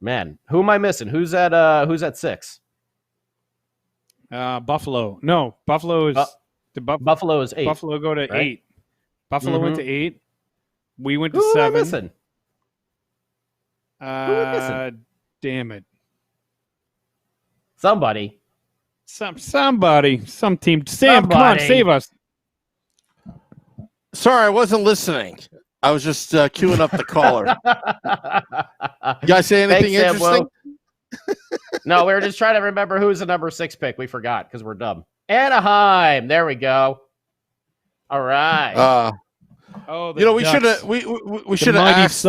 Man, who am I missing? Who's at 6? Buffalo. No, Buffalo is Buffalo is 8. Buffalo go to 8. Buffalo went to 8. We went to who 7. Am I missing? Who am I missing? Damn it. Somebody. Somebody. Some team. Sam, come on, save us. Sorry, I wasn't listening. I was just queuing up the caller. You guys say anything interesting? No, we were just trying to remember who's the number 6 pick. We forgot because we're dumb. Anaheim. There we go. All right. We should have. We should have asked.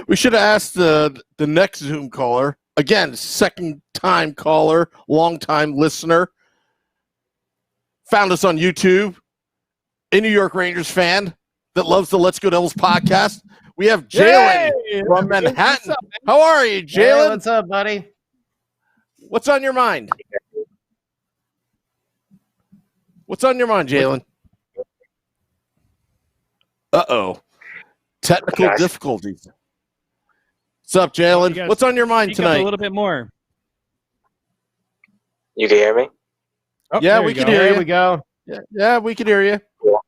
We should have asked the next Zoom caller. Again, second-time caller, long-time listener. Found us on YouTube. A New York Rangers fan that loves the Let's Go Devils podcast. We have Jalen from Manhattan. How are you, Jalen? Hey, what's up, buddy? What's on your mind? What's on your mind, Jalen? Uh-oh. Technical difficulties. What's up, Jalen? What's on your mind tonight? A little bit more. You can hear me? Oh, yeah, we can hear you. There we go. Yeah, we can hear you. Cool.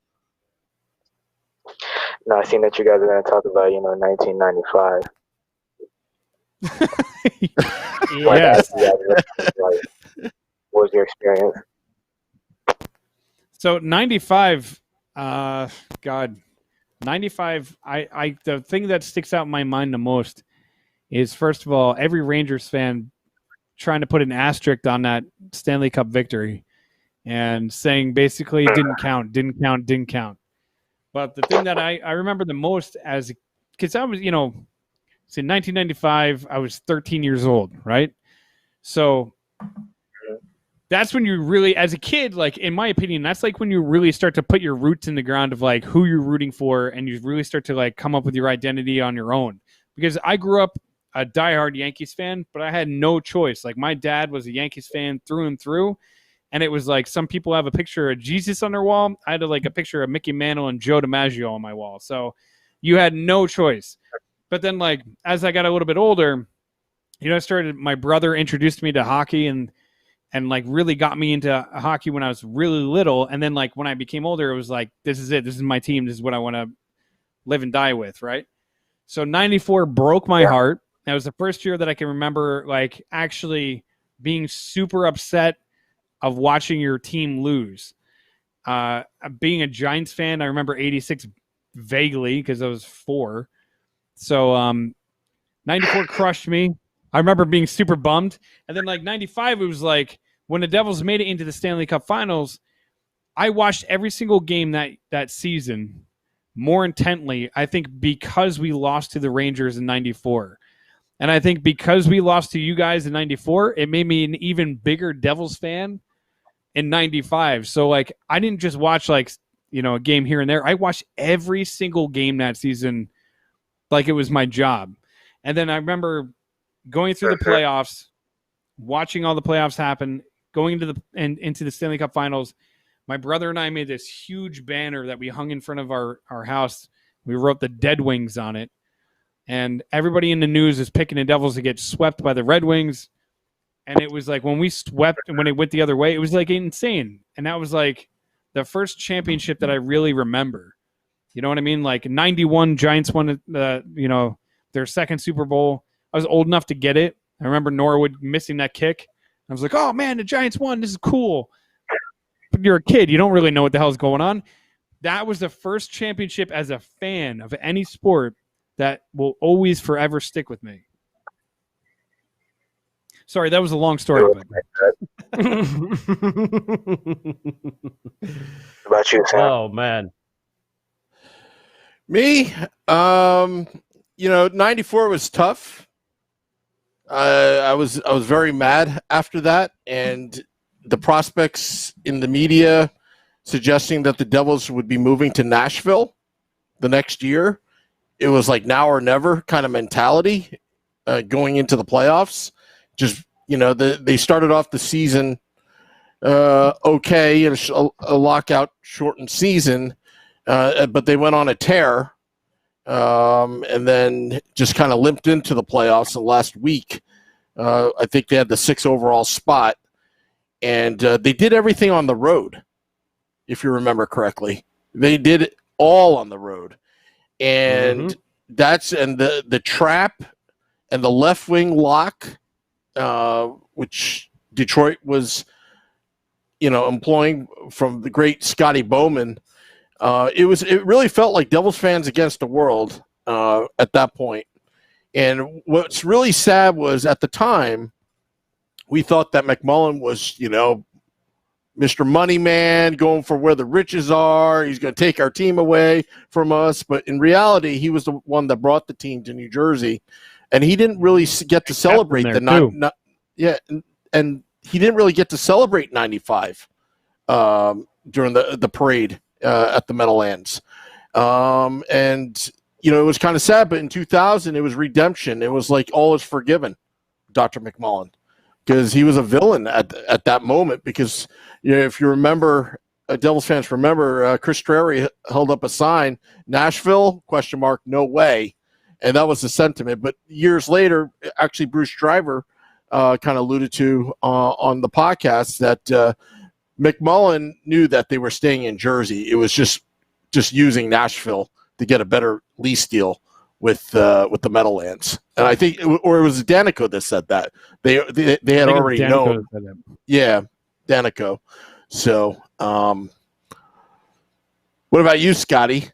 No, I seen that you guys are going to talk about, 1995. Yes. What was your experience? So 95, God, 95. The thing that sticks out in my mind the most is, first of all, every Rangers fan trying to put an asterisk on that Stanley Cup victory and saying basically didn't count. But the thing that I remember the most because I was, it's in 1995, I was 13 years old, right? So that's when you really, as a kid, like, in my opinion, that's like when you really start to put your roots in the ground of like who you're rooting for, and you really start to like come up with your identity on your own. Because I grew up a diehard Yankees fan, but I had no choice. Like, my dad was a Yankees fan through and through, and it was like some people have a picture of Jesus on their wall. I had a picture of Mickey Mantle and Joe DiMaggio on my wall. So you had no choice. But then, like, as I got a little bit older, my brother introduced me to hockey and like really got me into hockey when I was really little. And then, like, when I became older, it was like, this is it. This is my team. This is what I want to live and die with, right? So 94 broke my heart. That was the first year that I can remember, like, actually being super upset of watching your team lose. Being a Giants fan, I remember 86 vaguely because I was 4. So 94 crushed me. I remember being super bummed. And then, like, 95, it was like when the Devils made it into the Stanley Cup Finals, I watched every single game that season more intently, I think, because we lost to the Rangers in 94. And I think because we lost to you guys in 94, it made me an even bigger Devils fan in 95. So, like, I didn't just watch, like, a game here and there. I watched every single game that season like it was my job. And then I remember going through the playoffs, watching all the playoffs happen, going into the Stanley Cup Finals. My brother and I made this huge banner that we hung in front of our house. We wrote the Dead Wings on it. And everybody in the news is picking the Devils to get swept by the Red Wings. And it was like when we swept and when it went the other way, it was like insane. And that was like the first championship that I really remember. You know what I mean? Like 91 Giants won their second Super Bowl. I was old enough to get it. I remember Norwood missing that kick. I was like, oh man, the Giants won. This is cool. But you're a kid. You don't really know what the hell is going on. That was the first championship as a fan of any sport that will always forever stick with me. Sorry, that was a long story. But... about you, Sam? Oh, man. Me? 94 was tough. I was very mad after that, and the prospects in the media suggesting that the Devils would be moving to Nashville the next year. It was like now or never kind of mentality going into the playoffs. Just, they started off the season okay, in a lockout shortened season, but they went on a tear and then just kind of limped into the playoffs the last week. I think they had the 6th overall spot, and they did everything on the road, if you remember correctly. They did it all on the road. And that's the trap and the left wing lock, which Detroit was, employing from the great Scotty Bowman. It really felt like Devils fans against the world at that point. And what's really sad was at the time we thought that McMullen was, Mr. Moneyman, going for where the riches are. He's going to take our team away from us. But in reality, he was the one that brought the team to New Jersey, and he didn't really get to celebrate and he didn't really get to celebrate 95 during the parade at the Meadowlands. And, you know, it was kind of sad, but in 2000, it was redemption. It was like all is forgiven, Dr. McMullen, because he was a villain at that moment. Because, you know, if you remember, Devils fans remember, Chris Strary held up a sign, Nashville, ? No way. And that was the sentiment. But years later, actually, Bruce Driver kind of alluded to on the podcast that McMullen knew that they were staying in Jersey. It was just using Nashville to get a better lease deal with the Meadowlands. And I think, or it was Danico that said that. They had already known. Yeah, Danico. So, what about you, Scotty?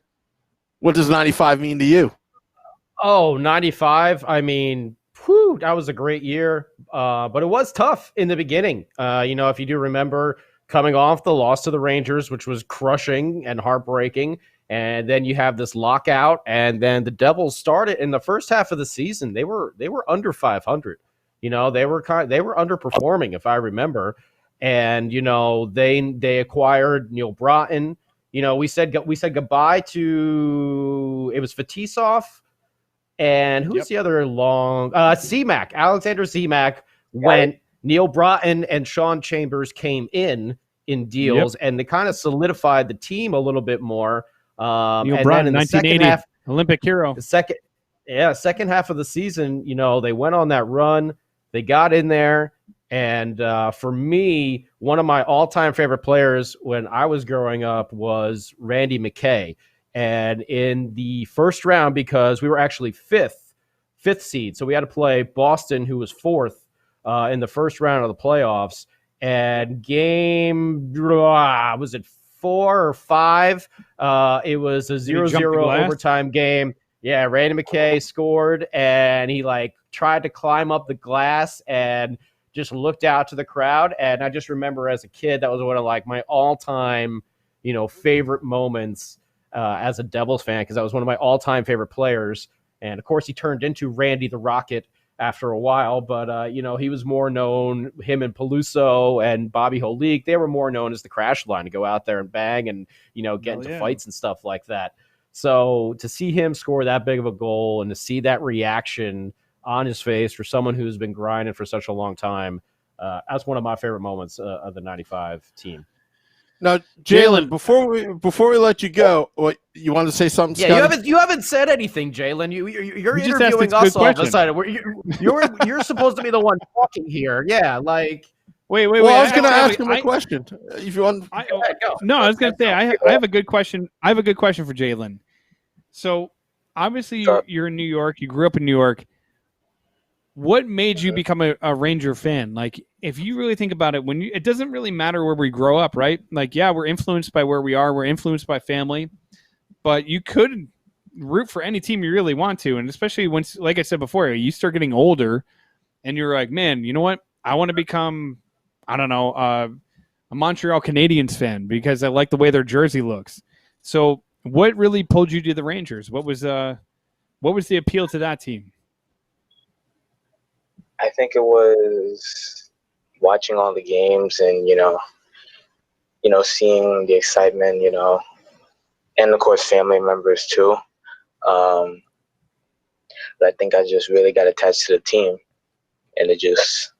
What does 95 mean to you? Oh, 95. I mean, whew, that was a great year. But it was tough in the beginning. You know, if you do remember coming off the loss to the Rangers, which was crushing and heartbreaking. And then you have this lockout, and then the Devils started in the first half of the season. They were under 500. You know, they were underperforming, if I remember. And you know, they acquired Neil Broughton. You know, we said goodbye to, it was Fetisov, and who's the other long Zemek, Alexander Zemek went. Neil Broughton and Sean Chambers came in deals, and they kind of solidified the team a little bit more. Neil Broughton, in the second half, Olympic hero. The second half of the season, you know, they went on that run. They got in there, and for me, one of my all-time favorite players when I was growing up was Randy McKay. And in the first round, because we were actually fifth seed, so we had to play Boston, who was fourth in the first round of the playoffs. And game, was it 4 or 5? It was a 0-0 overtime game. Yeah, Randy McKay scored, and he like tried to climb up the glass and just looked out to the crowd. And I just remember as a kid, that was one of like my all-time, you know, favorite moments as a Devils fan, because that was one of my all-time favorite players. And of course, he turned into Randy the Rocket after a while, but you know, he was more known, him and Peluso and Bobby Holik, they were more known as the Crash Line, to go out there and bang and, you know, get into fights and stuff like that. So to see him score that big of a goal and to see that reaction on his face for someone who's been grinding for such a long time, that's one of my favorite moments of the 95 team. Now, Jalen, before we let you go, what you want to say something? Yeah, Scotty? you haven't said anything, Jalen. You're interviewing us all of a sudden. You're supposed to be the one talking here. Yeah, like. Wait. Well, I was going to ask him a question. If you want, no, I was going to say I have a good question. I have a good question for Jalen. So obviously you're in New York. You grew up in New York. What made you become a Ranger fan? Like, if you really think about it, it doesn't really matter where we grow up, right? Like, yeah, we're influenced by where we are. We're influenced by family, but you could root for any team you really want to. And especially once, like I said before, you start getting older and you're like, man, you know what? I want to become, I don't know, a Montreal Canadiens fan because I like the way their jersey looks. So what really pulled you to the Rangers? What was the appeal to that team? I think it was watching all the games and, you know, seeing the excitement, you know, and of course family members too. But I think I just really got attached to the team, and it just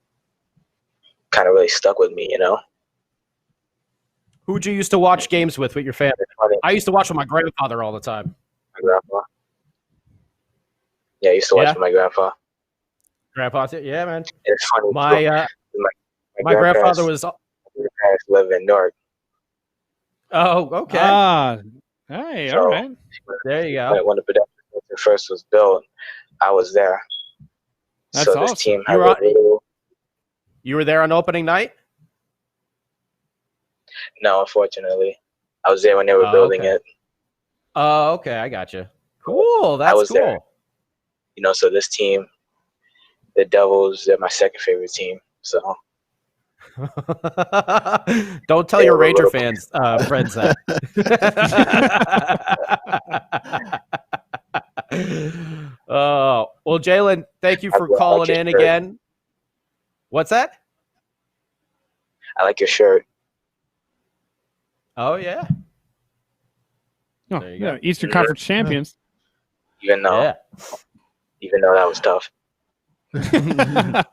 kind of really stuck with me, you know. Who'd you used to watch games with your family? I used to watch with my grandfather all the time. My grandpa. Yeah, I used to watch with my grandpa. Grandpa, yeah, man. It's funny. My grandfather was. My parents live in Newark. Oh, okay. Hey, so, all right. There you go. When the production first was built, I was there. That's so awesome. This team you were there on opening night? No, unfortunately, I was there when they were building it. Oh, okay, I got you. Cool, that's cool. There. You know, so this team. The Devils, they're my second favorite team. So Don't tell your Ranger fans, friends that. Oh, well, Jalen, thank you for calling in again. What's that? I like your shirt. Oh, yeah. Oh, There you go. Eastern Conference champions. Even though that was tough. It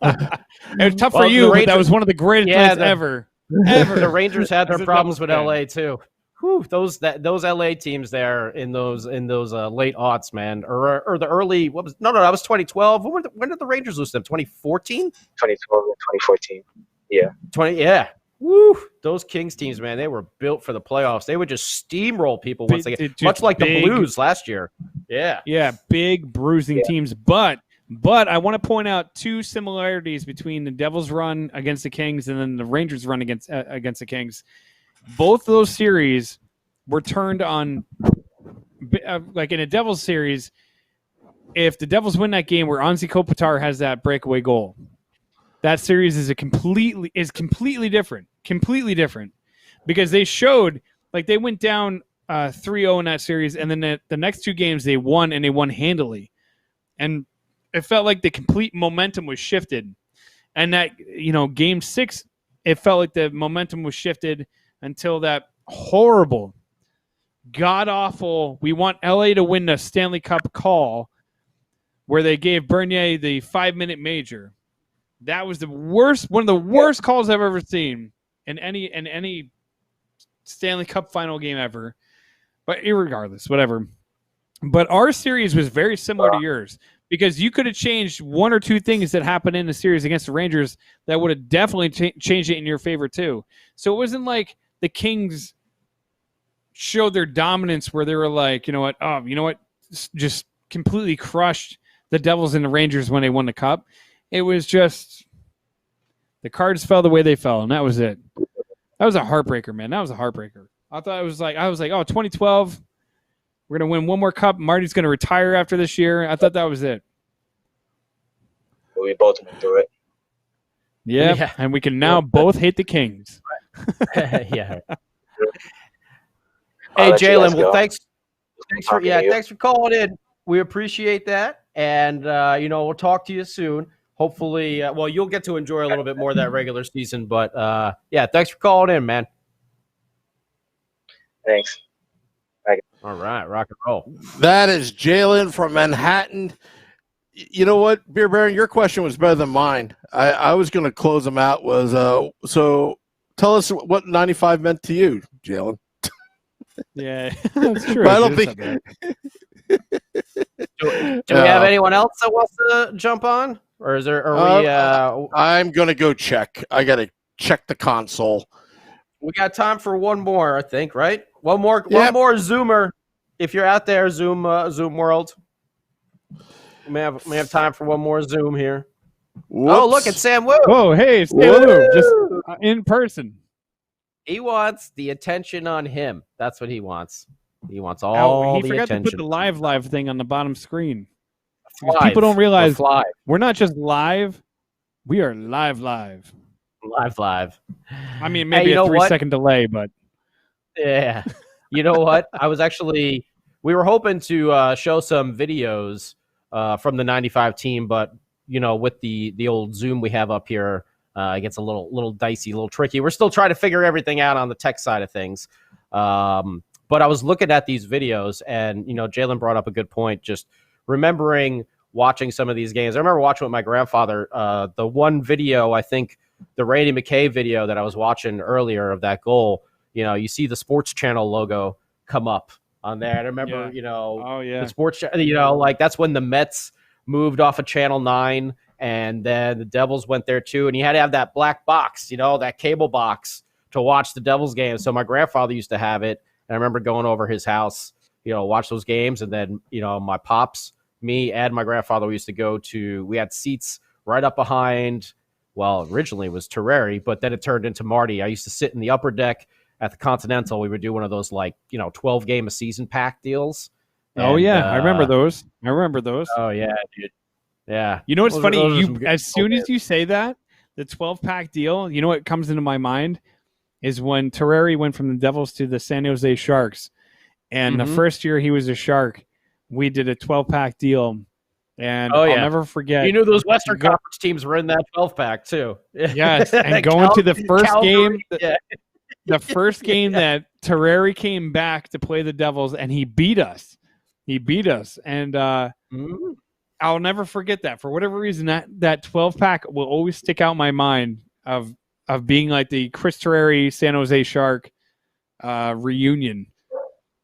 was tough for you, but that was one of the greatest nights ever. The Rangers had their problems with LA too. Whew, those LA teams there in those late aughts, man, or the early that was 2012. When did the Rangers lose them? 2014? 2012 and 2014. Yeah. 20. Yeah. Woo! Those Kings teams, man, they were built for the playoffs. They would just steamroll people once they get, much like the Blues last year. Yeah. Yeah, big bruising teams, but I want to point out two similarities between the Devils' run against the Kings and then the Rangers' run against the Kings. Both of those series were turned on, like in a Devils series. If the Devils win that game where Anze Kopitar has that breakaway goal, that series is completely different. Completely different. Because they showed, like they went down 3-0 in that series, and then the next two games they won, and they won handily. And it felt like the complete momentum was shifted. And that, game 6, it felt like the momentum was shifted until that horrible, god-awful, we want LA to win the Stanley Cup call where they gave Bernier the 5-minute major. That was one of the worst calls I've ever seen in any Stanley Cup final game ever. But irregardless, whatever. But our series was very similar to yours because you could have changed one or two things that happened in the series against the Rangers that would have definitely changed it in your favor too. So it wasn't like the Kings showed their dominance where they were like, just completely crushed the Devils and the Rangers when they won the Cup. It was just the cards fell the way they fell, and that was it. That was a heartbreaker, man. That was a heartbreaker. I was like, 2012, we're going to win one more Cup. Marty's going to retire after this year. I thought that was it. We both went through it. Yeah, and we can now both hate the Kings. Yeah. Hey, Jalen, well, thanks for calling in. We appreciate that, and we'll talk to you soon. Hopefully, you'll get to enjoy a little bit more of that regular season, but thanks for calling in, man. Thanks. All right, rock and roll. That is Jalen from Manhattan. You know what, Beer Baron, your question was better than mine. I was going to close them out. So tell us what 95 meant to you, Jalen. Yeah, that's true. I don't think. Do we have anyone else that wants to jump on, or is there? I'm going to go check. I got to check the console. We got time for one more, I think, right? One more Zoomer. If you're out there, Zoom world, we may have time for one more Zoom here. Whoops. Oh, look, it's Sam Wu. Whoa, hey, it's Sam Wu, just in person. He wants the attention on him. That's what he wants. He wants all the attention. He forgot to put the live thing on the bottom screen. Live. People don't realize we're not just live. We are live. Live. I mean, maybe a 3-second delay, but yeah. You know what? We were hoping to show some videos from the 95 team, but with the old Zoom we have up here, it gets a little dicey, a little tricky. We're still trying to figure everything out on the tech side of things. But I was looking at these videos, and Jalen brought up a good point. Just remembering watching some of these games. I remember watching with my grandfather. The one video, I think, the Randy McKay video that I was watching earlier of that goal. You see the Sports Channel logo come up on there. And I remember, the Sports Channel. Like that's when the Mets moved off of Channel 9, and then the Devils went there too. And you had to have that black box, that cable box to watch the Devils games. So my grandfather used to have it. And I remember going over his house, watch those games. And then, my pops, me, and my grandfather, we used to go to, we had seats right up behind, well, originally it was Terreri, but then it turned into Marty. I used to sit in the upper deck at the Continental. We would do one of those 12 game a season pack deals. Oh, and, I remember those. Oh, yeah, dude. Yeah. You know what's funny? As soon as you say that, the 12-pack deal, you know what comes into my mind is when Terreri went from the Devils to the San Jose Sharks. And the first year he was a Shark, we did a 12-pack deal. And I'll never forget. You knew those Western Conference teams were in that 12-pack too. Yes, and going to the first game, the first game that Terreri came back to play the Devils, and he beat us. And I'll never forget that. For whatever reason, that 12-pack will always stick out in my mind of being like the Chris Terreri San Jose Shark reunion.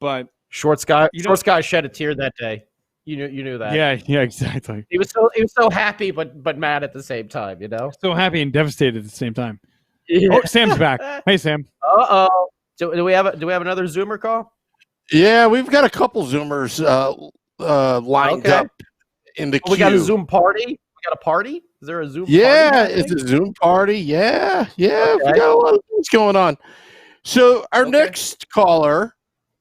But Short Sky shed a tear that day. You knew that. Yeah, exactly. He was so happy, but mad at the same time. So happy and devastated at the same time. Yeah. Oh, Sam's back. Hey, Sam. Do we have another Zoomer call? Yeah, we've got a couple Zoomers lined up in the queue. We got a Zoom party. We got a party. Is there a Zoom party? Yeah, it's a Zoom party. Yeah. We got a lot of things going on. So our next caller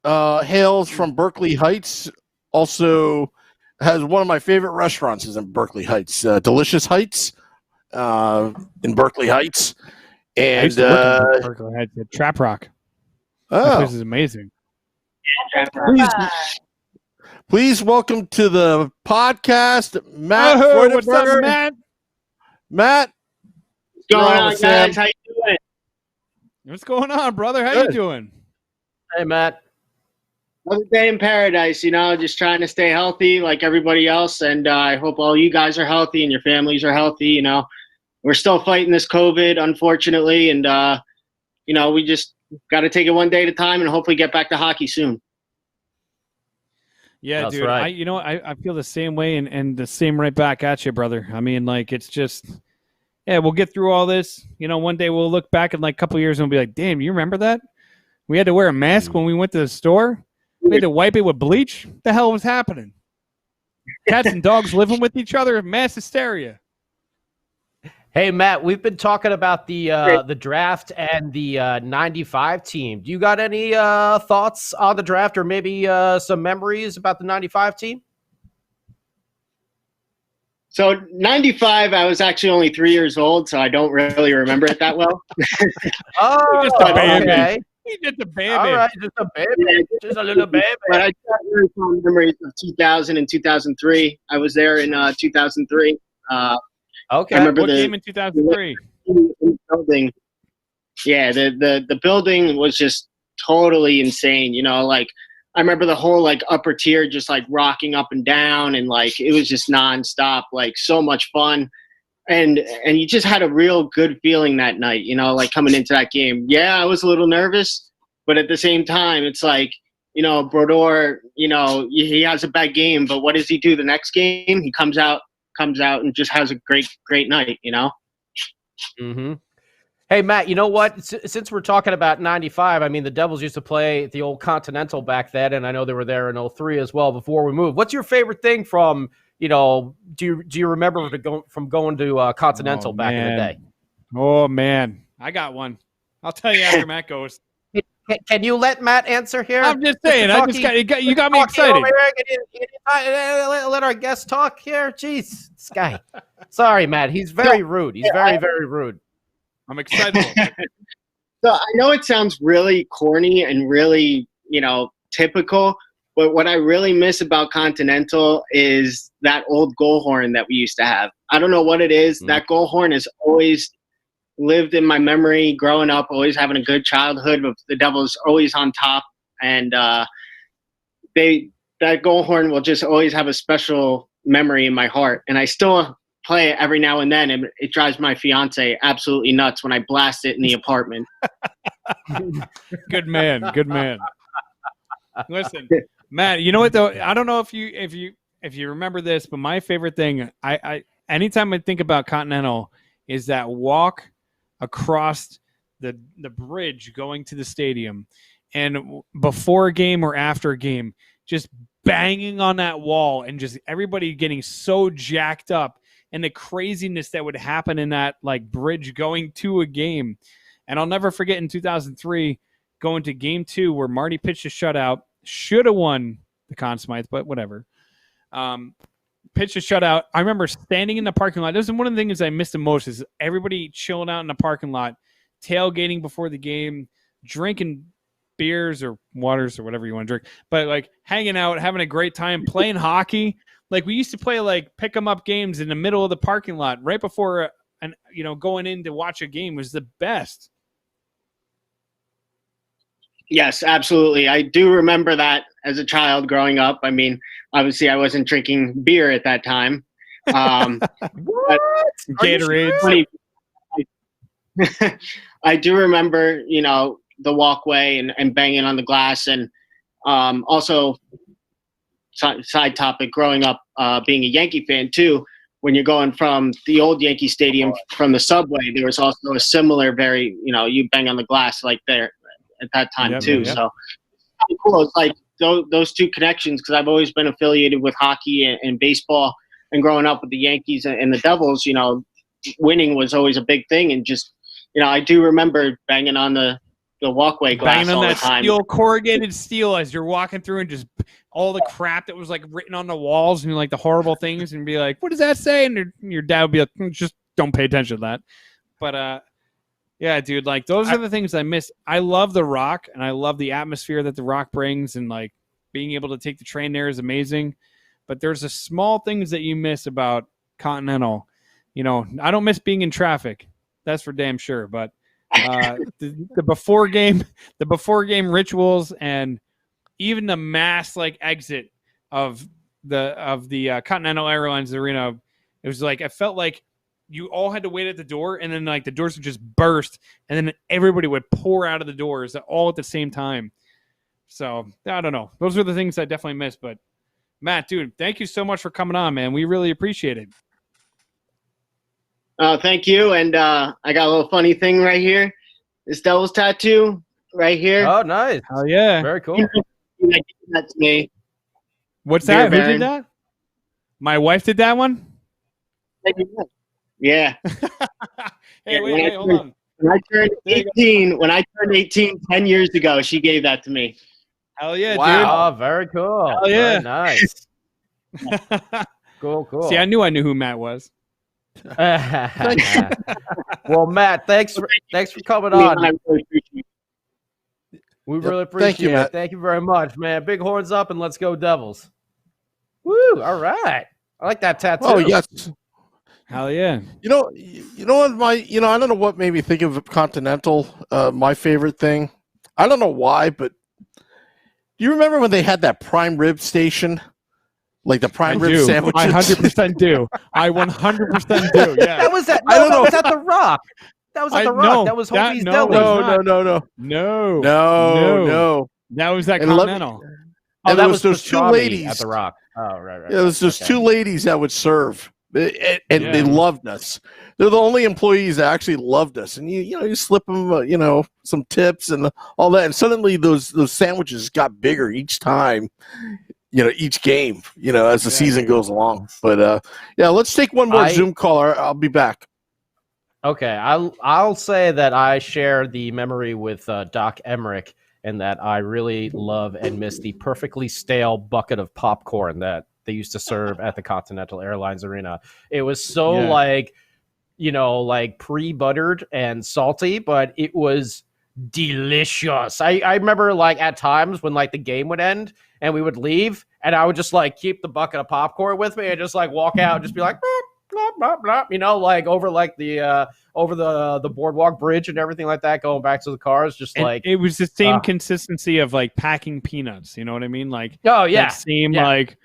hails from Berkeley Heights. Also has one of my favorite restaurants is in Berkeley Heights, Delicious Heights in Berkeley Heights. And I used to work in Berkeley Heights at Trap Rock. That place is amazing. Please welcome to the podcast, Matt. What's up, Matt? Matt, what's going on, guys? How you doing? What's going on, brother? How you doing? Hey, Matt. Another day in paradise, just trying to stay healthy like everybody else. And I hope all you guys are healthy and your families are healthy. We're still fighting this COVID, unfortunately. And, we just got to take it one day at a time and hopefully get back to hockey soon. Yeah, that's dude. Right. I feel the same way and the same right back at you, brother. I mean, it's just, we'll get through all this. One day we'll look back in a couple of years and we'll be like, damn, you remember that? We had to wear a mask when we went to the store. We had to wipe it with bleach. What the hell was happening? Cats and dogs living with each other, mass hysteria. Hey, Matt, we've been talking about the draft and the 95 team. Do you got any thoughts on the draft or maybe some memories about the 95 team? So 95, I was actually only 3 years old, so I don't really remember it that well. Just a baby. Okay. He's just a baby. All right, just a baby. Just a little baby. But I got very fond memories of 2000 and 2003. I was there in 2003. Okay. I remember what game in 2003? Building. Yeah, the building was just totally insane. I remember the whole upper tier just rocking up and down, and it was just nonstop, so much fun. And you just had a real good feeling that night, coming into that game. Yeah, I was a little nervous, but at the same time, it's Brodeur, he has a bad game, but what does he do the next game? He comes out and just has a great night, Mm-hmm. Hey, Matt, you know what? Since we're talking about 95, I mean, the Devils used to play at the old Continental back then, and I know they were there in 03 as well before we moved. What's your favorite thing from, do you remember going to Continental back in the day? Oh, man. I got one. I'll tell you after Matt goes. Can you let Matt answer here? I'm just saying. You got me excited. Let our guest talk here. Jeez, this guy. Sorry, Matt. He's very rude. He's very, very rude. I'm excited. So I know it sounds really corny and really, typical, but what I really miss about Continental is that old goal horn that we used to have. I don't know what it is. That goal horn has always lived in my memory growing up, always having a good childhood. The Devils always on top, and that goal horn will just always have a special memory in my heart. And I still play it every now and then, and it drives my fiance absolutely nuts when I blast it in the apartment. Good man. Listen, Matt, you know what though? I don't know if you remember this, but my favorite thing, I anytime I think about Continental, is that walk across the bridge going to the stadium, and before a game or after a game, just banging on that wall and just everybody getting so jacked up, and the craziness that would happen in that bridge going to a game. And I'll never forget in 2003 going to game 2 where Marty pitched a shutout, should have won the Conn Smythe, but whatever. pitched a shutout. I remember standing in the parking lot. This is one of the things I missed the most is everybody chilling out in the parking lot, tailgating before the game, drinking beers or waters or whatever you want to drink, but like hanging out, having a great time, playing hockey. Like we used to play like pick 'em up games in the middle of the parking lot right before going in to watch a game was the best. Yes, absolutely. I do remember that as a child growing up. I mean, obviously, I wasn't drinking beer at that time. What? Gatorade. I do remember, the walkway and banging on the glass. And also, side topic, growing up, being a Yankee fan, too, when you're going from the old Yankee Stadium from the subway, there was also a similar you bang on the glass like there at that time too. Yep. So it's cool. It's like those two connections, because I've always been affiliated with hockey and baseball, and growing up with the Yankees and the Devils, winning was always a big thing. And just, I do remember banging on the walkway glass banging on all that the time. Steel, corrugated steel, as you're walking through, and just all the crap that was like written on the walls and like the horrible things, and be like, what does that say? And your dad would be like, just don't pay attention to that. But yeah, dude, like those are the things I miss. I love the Rock, and I love the atmosphere that the Rock brings, and like being able to take the train there is amazing. But there's a small things that you miss about Continental. I don't miss being in traffic. That's for damn sure. But the before game rituals, and even the mass like exit of the Continental Airlines Arena, it was like I felt like you all had to wait at the door, and then like the doors would just burst, and then everybody would pour out of the doors all at the same time. So I don't know. Those are the things I definitely miss. But Matt, dude, thank you so much for coming on, man. We really appreciate it. Thank you. And I got a little funny thing right here. This Devil's tattoo right here. Oh, nice. Oh, yeah. Very cool. That's me. What's that? Who did that? My wife did that one? Yeah. Hey, wait, hold on. When I turned 18 10 years ago, she gave that to me. Hell yeah, dude. Wow, very cool. Hell yeah. Very nice. Cool. See, I knew who Matt was. Well, Matt, thanks for coming on. We really appreciate it. Thank you very much, man. Big horns up, and let's go Devils. Woo! All right. I like that tattoo. Oh yes. Hell yeah. You know what I don't know what made me think of Continental, my favorite thing. I don't know why, but do you remember when they had that prime rib station? Like the prime rib sandwiches? I 100% do. I 100% do, yeah. That was at The Rock. That was at The Rock. That was Hoagie's Deli. No. That was that Continental. And that was those two ladies at The Rock. Oh, right. Yeah, it was those two ladies that would serve. And they loved us. They're the only employees that actually loved us. And you slip them, some tips and all that. And suddenly those sandwiches got bigger each time, each game, as the season goes along. But let's take one more Zoom caller. I'll be back. Okay, I'll say that I share the memory with Doc Emmerich, and that I really love and miss the perfectly stale bucket of popcorn that they used to serve at the Continental Airlines Arena. It was so like pre-buttered and salty, but it was delicious. I remember like at times when like the game would end and we would leave, and I would just like keep the bucket of popcorn with me and just like walk out and just be like, blah, blah, blah, like over like the over the boardwalk bridge and everything like that, going back to the cars, just like it was the same consistency of like packing peanuts. You know what I mean? Like that same like.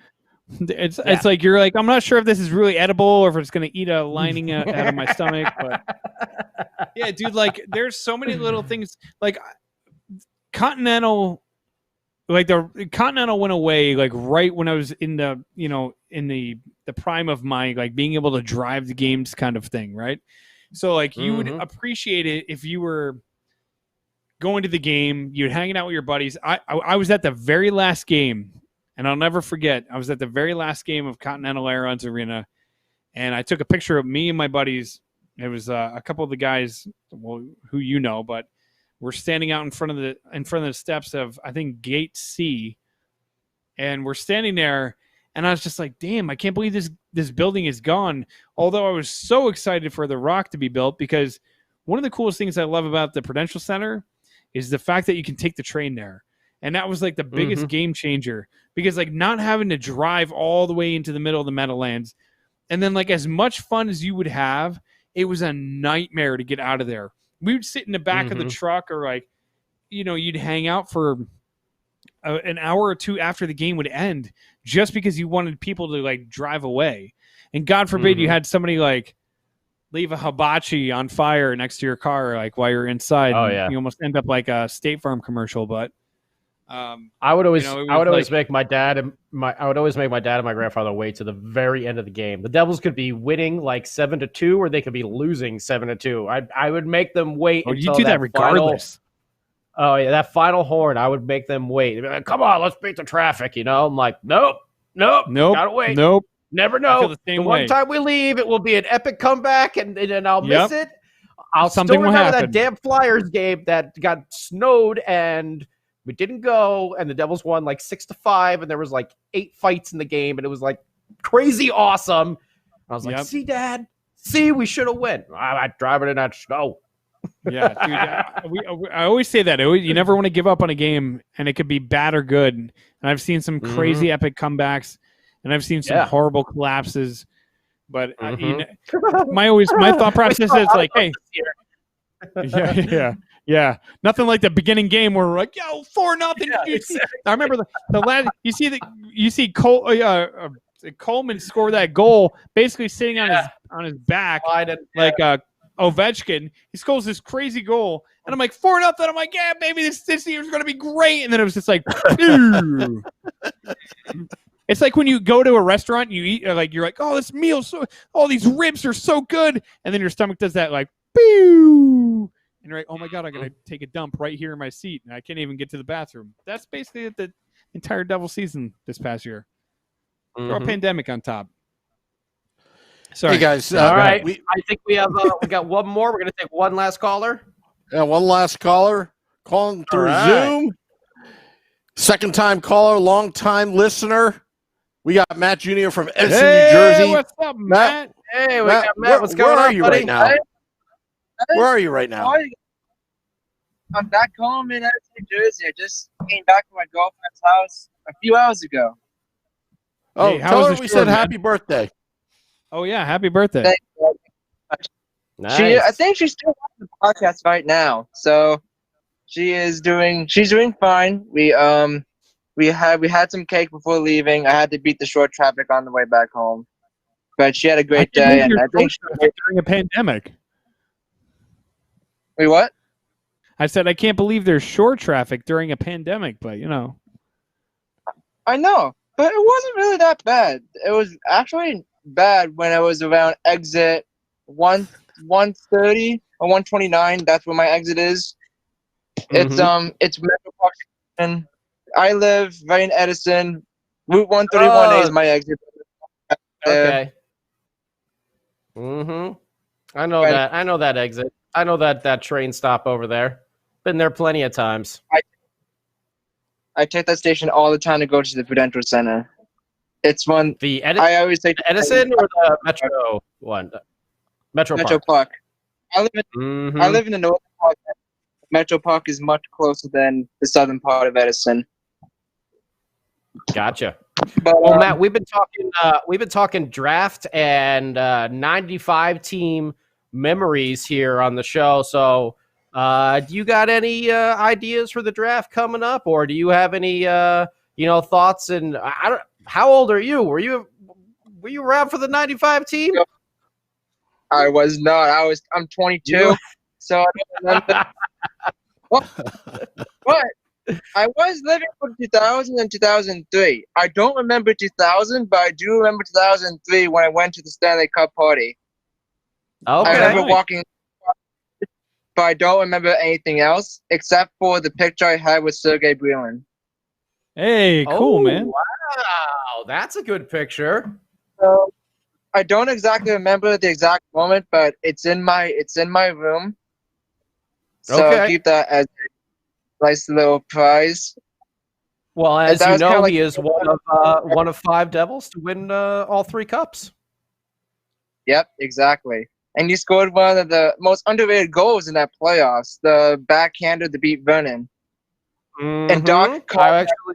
It's like you're like, I'm not sure if this is really edible or if it's going to eat a lining out of my stomach. But yeah, dude, like there's so many little things. Like Continental, like the Continental went away like right when I was in the in the prime of my like being able to drive the games kind of thing, right? So like you would appreciate it if you were going to the game, you're hanging out with your buddies. I was at the very last game. And I'll never forget, I was at the very last game of Continental Airlines Arena, and I took a picture of me and my buddies. It was a couple of the guys, who but we're standing out in front of the steps of, I think, Gate C, and we're standing there, And I was just like, damn, I can't believe this building is gone. Although I was so excited for the Rock to be built, because one of the coolest things I love about the Prudential Center is the fact that you can take the train there. And that was like the biggest game changer, because like not having to drive all the way into the middle of the Meadowlands, and then like as much fun as you would have, it was a nightmare to get out of there. We would sit in the back of the truck, or like, you'd hang out for an hour or two after the game would end, just because you wanted people to like drive away. And God forbid you had somebody like leave a hibachi on fire next to your car, like while you're inside. Oh yeah, you almost end up like a State Farm commercial. But I would always make my dad and my grandfather wait to the very end of the game. The Devils could be winning like 7-2, or they could be losing 7-2. I would make them wait. Oh, you do that regardless. That final horn, I would make them wait. They'd be like, "Come on, let's beat the traffic." I'm like, nope, gotta wait. Nope. Never know. The same one time we leave, it will be an epic comeback, and I'll miss it. I'll Something still remember will that happen. damn Flyers game that got snowed and we didn't go, and the Devils won like 6-5, and there was like 8 fights in the game, and it was like crazy awesome. I was like, "See, Dad, we should have won. I'm driving in that snow." Yeah, dude. I always say that you never want to give up on a game, and it could be bad or good. And I've seen some crazy epic comebacks, and I've seen some horrible collapses. But my thought process is like, hey, yeah, nothing like the beginning game where we're like, yo, 4-0. I remember the last. You see Coleman score that goal, basically sitting on his back like Ovechkin. He scores this crazy goal, and I'm like 4-0. I'm like, yeah, maybe this year's going to be great. And then it was just like, phew. It's like when you go to a restaurant, and you eat, like you're like, oh, this meal, all these ribs are so good, and then your stomach does that like, pew. And you're like, oh my God, I'm going to take a dump right here in my seat, and I can't even get to the bathroom. That's basically the entire Devil season this past year. Throw a pandemic on top. Sorry. Hey guys, all right. I think we got one more. We're going to take one last caller. Yeah, one last caller calling through Zoom. Second time caller, long time listener. We got Matt Jr. from Edison, New Jersey. What's up, Matt? Hey, we got Matt. What's going on? Where are you right now? Where are you right now? I'm back home in Edison, New Jersey. I just came back from my girlfriend's house a few hours ago. Oh, hey, tell her we said happy birthday. Oh yeah, happy birthday. Thank you. Nice. I think she's still watching the podcast right now. So she's doing fine. We had some cake before leaving. I had to beat the short traffic on the way back home. But she had a great day, and I think during a pandemic. Wait, what? I said I can't believe there's short traffic during a pandemic, but I know, but it wasn't really that bad. It was actually bad when I was around exit 130 or 129. That's where my exit is. It's Metro Park, and I live right in Edison. Route 131A is my exit. Okay. I know that. I know that exit. I know that train stop over there. Been there plenty of times. I take that station all the time to go to the Prudential Center. It's one. I always take the Edison or the Metro one. Metro Park. I live in the northern part. Metro Park is much closer than the southern part of Edison. Gotcha. But, well, Matt, we've been talking draft and 95 team memories here on the show. So, do you got any ideas for the draft coming up, or do you have any thoughts? And how old are you? Were you around for the 95 team? I was not. I'm 22, so I don't remember. But I was living from 2000 and 2003. I don't remember 2000, but I do remember 2003 when I went to the Stanley Cup party. Okay. I remember walking, but I don't remember anything else except for the picture I had with Sergei Brylin. Hey, cool, man. Wow, that's a good picture. So I don't exactly remember the exact moment, but it's in my room. So I'll keep that as a nice little prize. Well, as that you was kinda know, like- he is one of 5 Devils to win all 3 cups. Yep, exactly. And he scored one of the most underrated goals in that playoffs, the backhander to beat Vernon. And Doc called I that actually,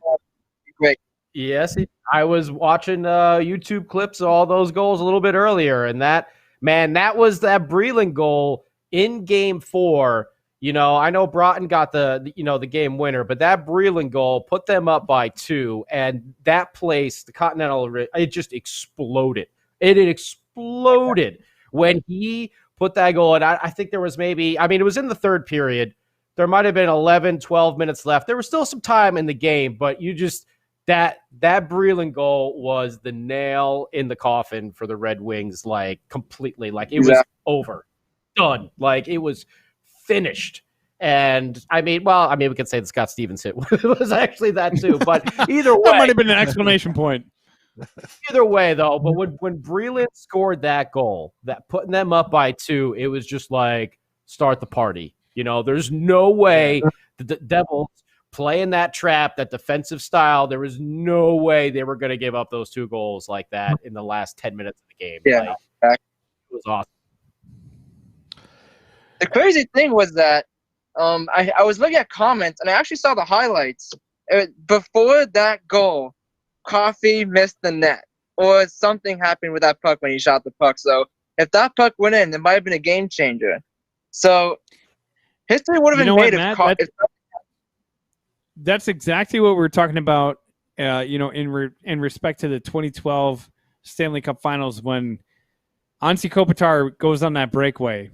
great. yes, I was watching YouTube clips of all those goals a little bit earlier, and that was that Breland goal in Game 4. You know, I know Broughton got the game winner, but that Breland goal put them up by 2, and that place, the Continental, it just exploded. It exploded when he put that goal. And I think there was it was in the third period. There might have been 11, 12 minutes left. There was still some time in the game, but that Breland goal was the nail in the coffin for the Red Wings, like completely. Like it was over, done. Like it was finished. And we could say the Scott Stevens hit was actually that too. But either way, that might have been an exclamation point. Either way, though, but when Breland scored that goal, that putting them up by 2, it was just like start the party. You know, there's no way the Devils playing that trap, that defensive style. There was no way they were going to give up those 2 goals like that in the last 10 minutes of the game. Yeah, it was awesome. The crazy thing was that I was looking at comments and I actually saw the highlights. Before that goal, Coffey missed the net, or something happened with that puck when he shot the puck. So if that puck went in, it might have been a game changer. So history would have been made if Coffey. That's exactly what we were talking about. In respect to the 2012 Stanley Cup Finals, when Ansi Kopitar goes on that breakaway.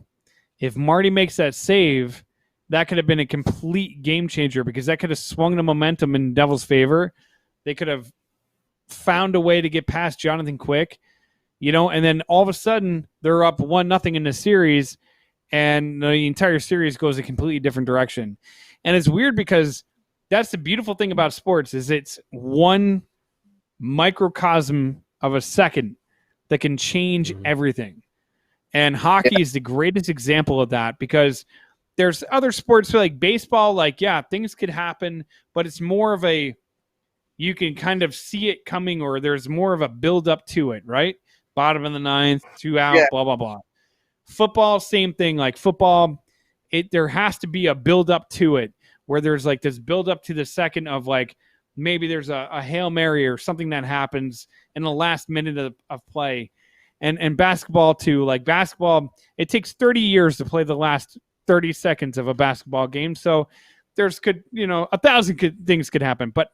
If Marty makes that save, that could have been a complete game changer, because that could have swung the momentum in Devils' favor. They could have found a way to get past Jonathan Quick, and then all of a sudden they're up 1-0 in the series, and the entire series goes a completely different direction. And it's weird because that's the beautiful thing about sports, is it's one microcosm of a second that can change everything. And hockey is the greatest example of that, because there's other sports like baseball, things could happen, but it's more of you can kind of see it coming, or there's more of a build up to it, right? Bottom of the ninth, 2 out, blah, blah, blah. Football, same thing. Like football, there has to be a build up to it, where there's like this build up to the second of maybe there's a Hail Mary or something that happens in the last minute of play. And basketball too, basketball, it takes 30 years to play the last 30 seconds of a basketball game. So there's 1,000 things could happen. But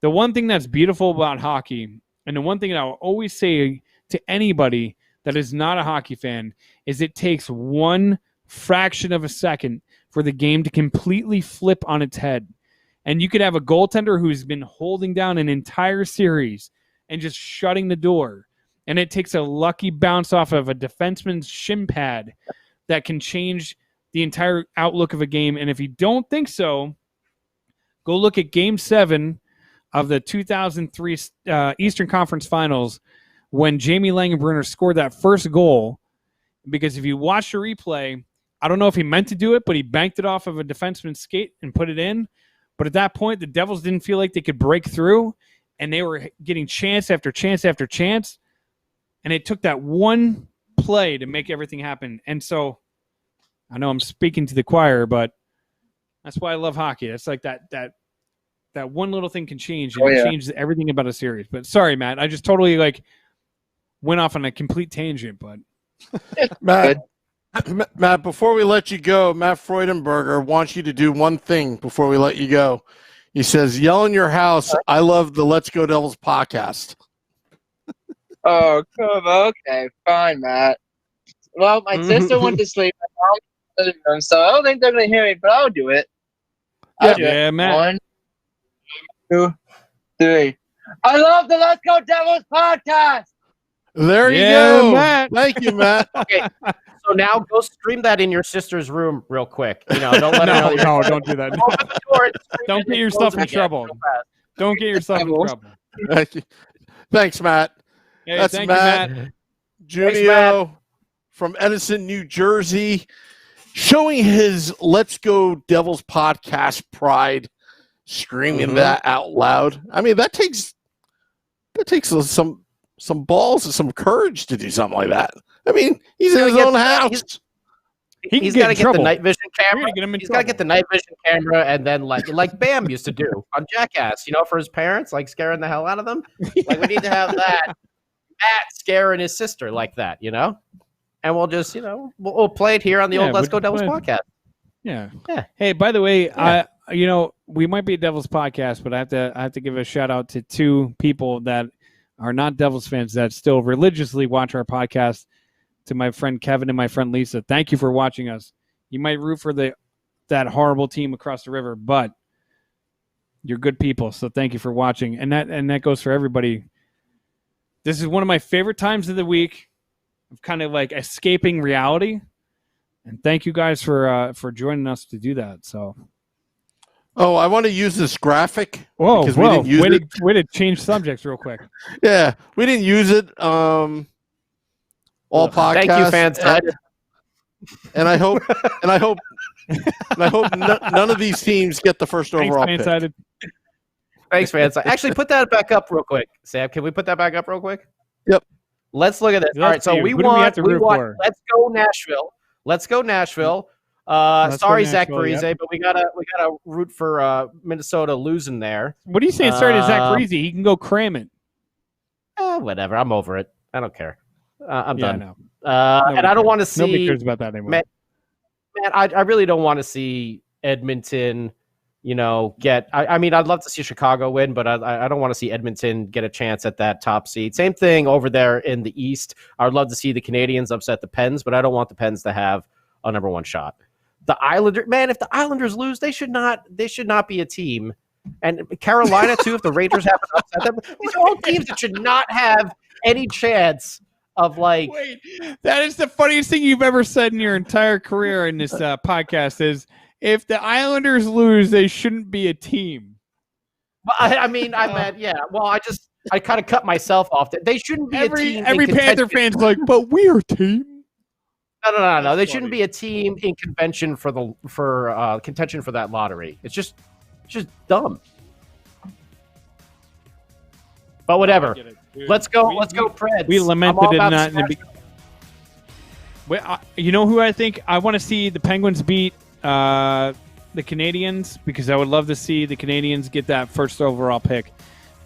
the one thing that's beautiful about hockey, and the one thing that I'll always say to anybody that is not a hockey fan, is it takes one fraction of a second for the game to completely flip on its head. And you could have a goaltender who's been holding down an entire series and just shutting the door. And it takes a lucky bounce off of a defenseman's shin pad that can change the entire outlook of a game. And if you don't think so, go look at Game 7 of the 2003 Eastern Conference Finals, when Jamie Langenbrunner scored that first goal. Because if you watch the replay, I don't know if he meant to do it, but he banked it off of a defenseman's skate and put it in. But at that point, the Devils didn't feel like they could break through, and they were getting chance after chance after chance. And it took that one play to make everything happen. And so I know I'm speaking to the choir, but that's why I love hockey. It's like that one little thing can change, and it changes everything about a series. But sorry, Matt, I just totally went off on a complete tangent. But Matt, before we let you go, Matt Freudenberger wants you to do one thing before we let you go. He says, yell in your house, I love the Let's Go Devils podcast. Oh, okay, fine, Matt. Well, my sister went to sleep, so I don't think they're going to hear me, but I'll do it. Yeah, Matt. 1, 2, 3. I love the Let's Go Devils podcast. There you go, Matt. Thank you, Matt. Okay, so now go stream that in your sister's room real quick. Don't let her know. No, don't do that. Don't get yourself in trouble. Don't get yourself in trouble. Thank you. Thanks, Matt. Hey, That's thank Matt. you, Matt. Junio from Edison, New Jersey, showing his Let's Go Devils podcast pride. screaming that out loud. I mean, that takes some balls and some courage to do something like that. I mean, he's in his own house. He's got to get the night vision camera. He's got to get the night vision camera, and then like Bam used to do on Jackass, for his parents, like scaring the hell out of them. Like we need to have that Matt scaring his sister like that, and we'll just we'll play it here on the old Let's Go Devils podcast. Yeah. Hey, by the way, we might be a Devils podcast, but I have to give a shout out to two people that are not Devils fans that still religiously watch our podcast. To my friend Kevin and my friend Lisa, thank you for watching us. You might root for that horrible team across the river, but you're good people, so thank you for watching. And that goes for everybody. This is one of my favorite times of the week of kind of like escaping reality. And thank you guys for joining us to do that. So, I want to use this graphic. Whoa! Way to change subjects real quick. Yeah, we didn't use it. All podcasts. Thank you, fans. And I hope none of these teams get the first overall pick. Thanks, fans. Actually, put that back up real quick, Sam. Can we put that back up real quick? Yep. Let's look at this. All right, so we want. Let's go Nashville. Let's go Nashville. Sorry, Zach Parise, but we gotta root for Minnesota losing there. What are you saying? Sorry to Zach Parise. He can go cram it. Whatever. I'm over it. I don't care. I'm done. No. And I don't want to see. Nobody cares about that anymore. Man, I really don't want to see Edmonton, get. I mean, I'd love to see Chicago win, but I don't want to see Edmonton get a chance at that top seed. Same thing over there in the East. I would love to see the Canadians upset the Pens, but I don't want the Pens to have a number one shot. The Islanders, man, if the Islanders lose, they should not be a team. And Carolina too, if the Rangers happen to upset them, these are all teams that should not have any chance. Wait, that is the funniest thing you've ever said in your entire career in this podcast is if the Islanders lose, they shouldn't be a team. Well, I meant, yeah. Well, I kind of cut myself off. They shouldn't be a team. Every Panther fan's like, but we're a team. No. They shouldn't be a team in contention for contention for that lottery. It's just dumb. But whatever. Let's go, Preds. We lamented it not in the beginning. You know who I think I want to see the Penguins beat the Canadians because I would love to see the Canadians get that first overall pick.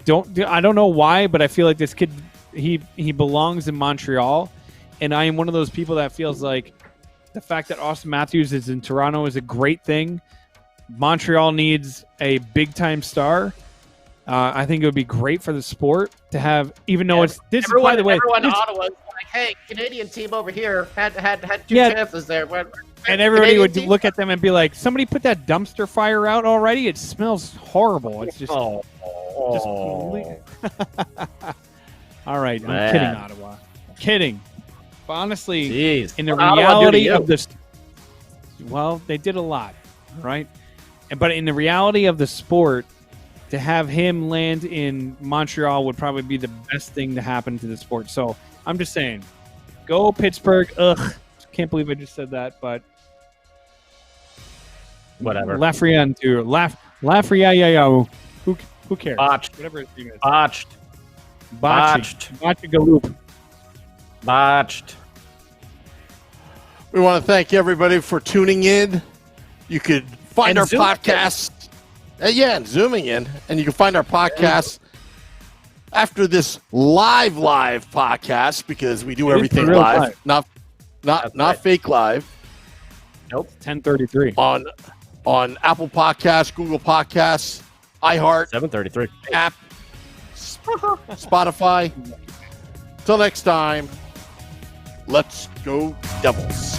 I don't know why, but I feel like this kid he belongs in Montreal, and I am one of those people that feels like the fact that Austin Matthews is in Toronto is a great thing. Montreal needs a big time star. I think it would be great for the sport to have, even though it's this. By the way, everyone in Ottawa is like, "Hey, Canadian team over here had two chances there," and everybody would look at them and be like, "Somebody put that dumpster fire out already. It smells horrible. It's just." All right, I'm kidding, Ottawa. I'm kidding. But honestly, in the reality of this, they did a lot, right? But in the reality of the sport. To have him land in Montreal would probably be the best thing to happen to the sport. So I'm just saying, go Pittsburgh. Ugh, can't believe I just said that, but whatever. Lafreniere. Who cares? Botched. Whatever his name is. Botched. Galoop. Botched. We want to thank everybody for tuning in. You could find our podcast. And zooming in, and you can find our podcast after this live podcast because we do everything live, not fake live. Nope, 10:33 on Apple Podcasts, Google Podcasts, iHeart, 7:33 app, Spotify. Till next time, let's go Devils.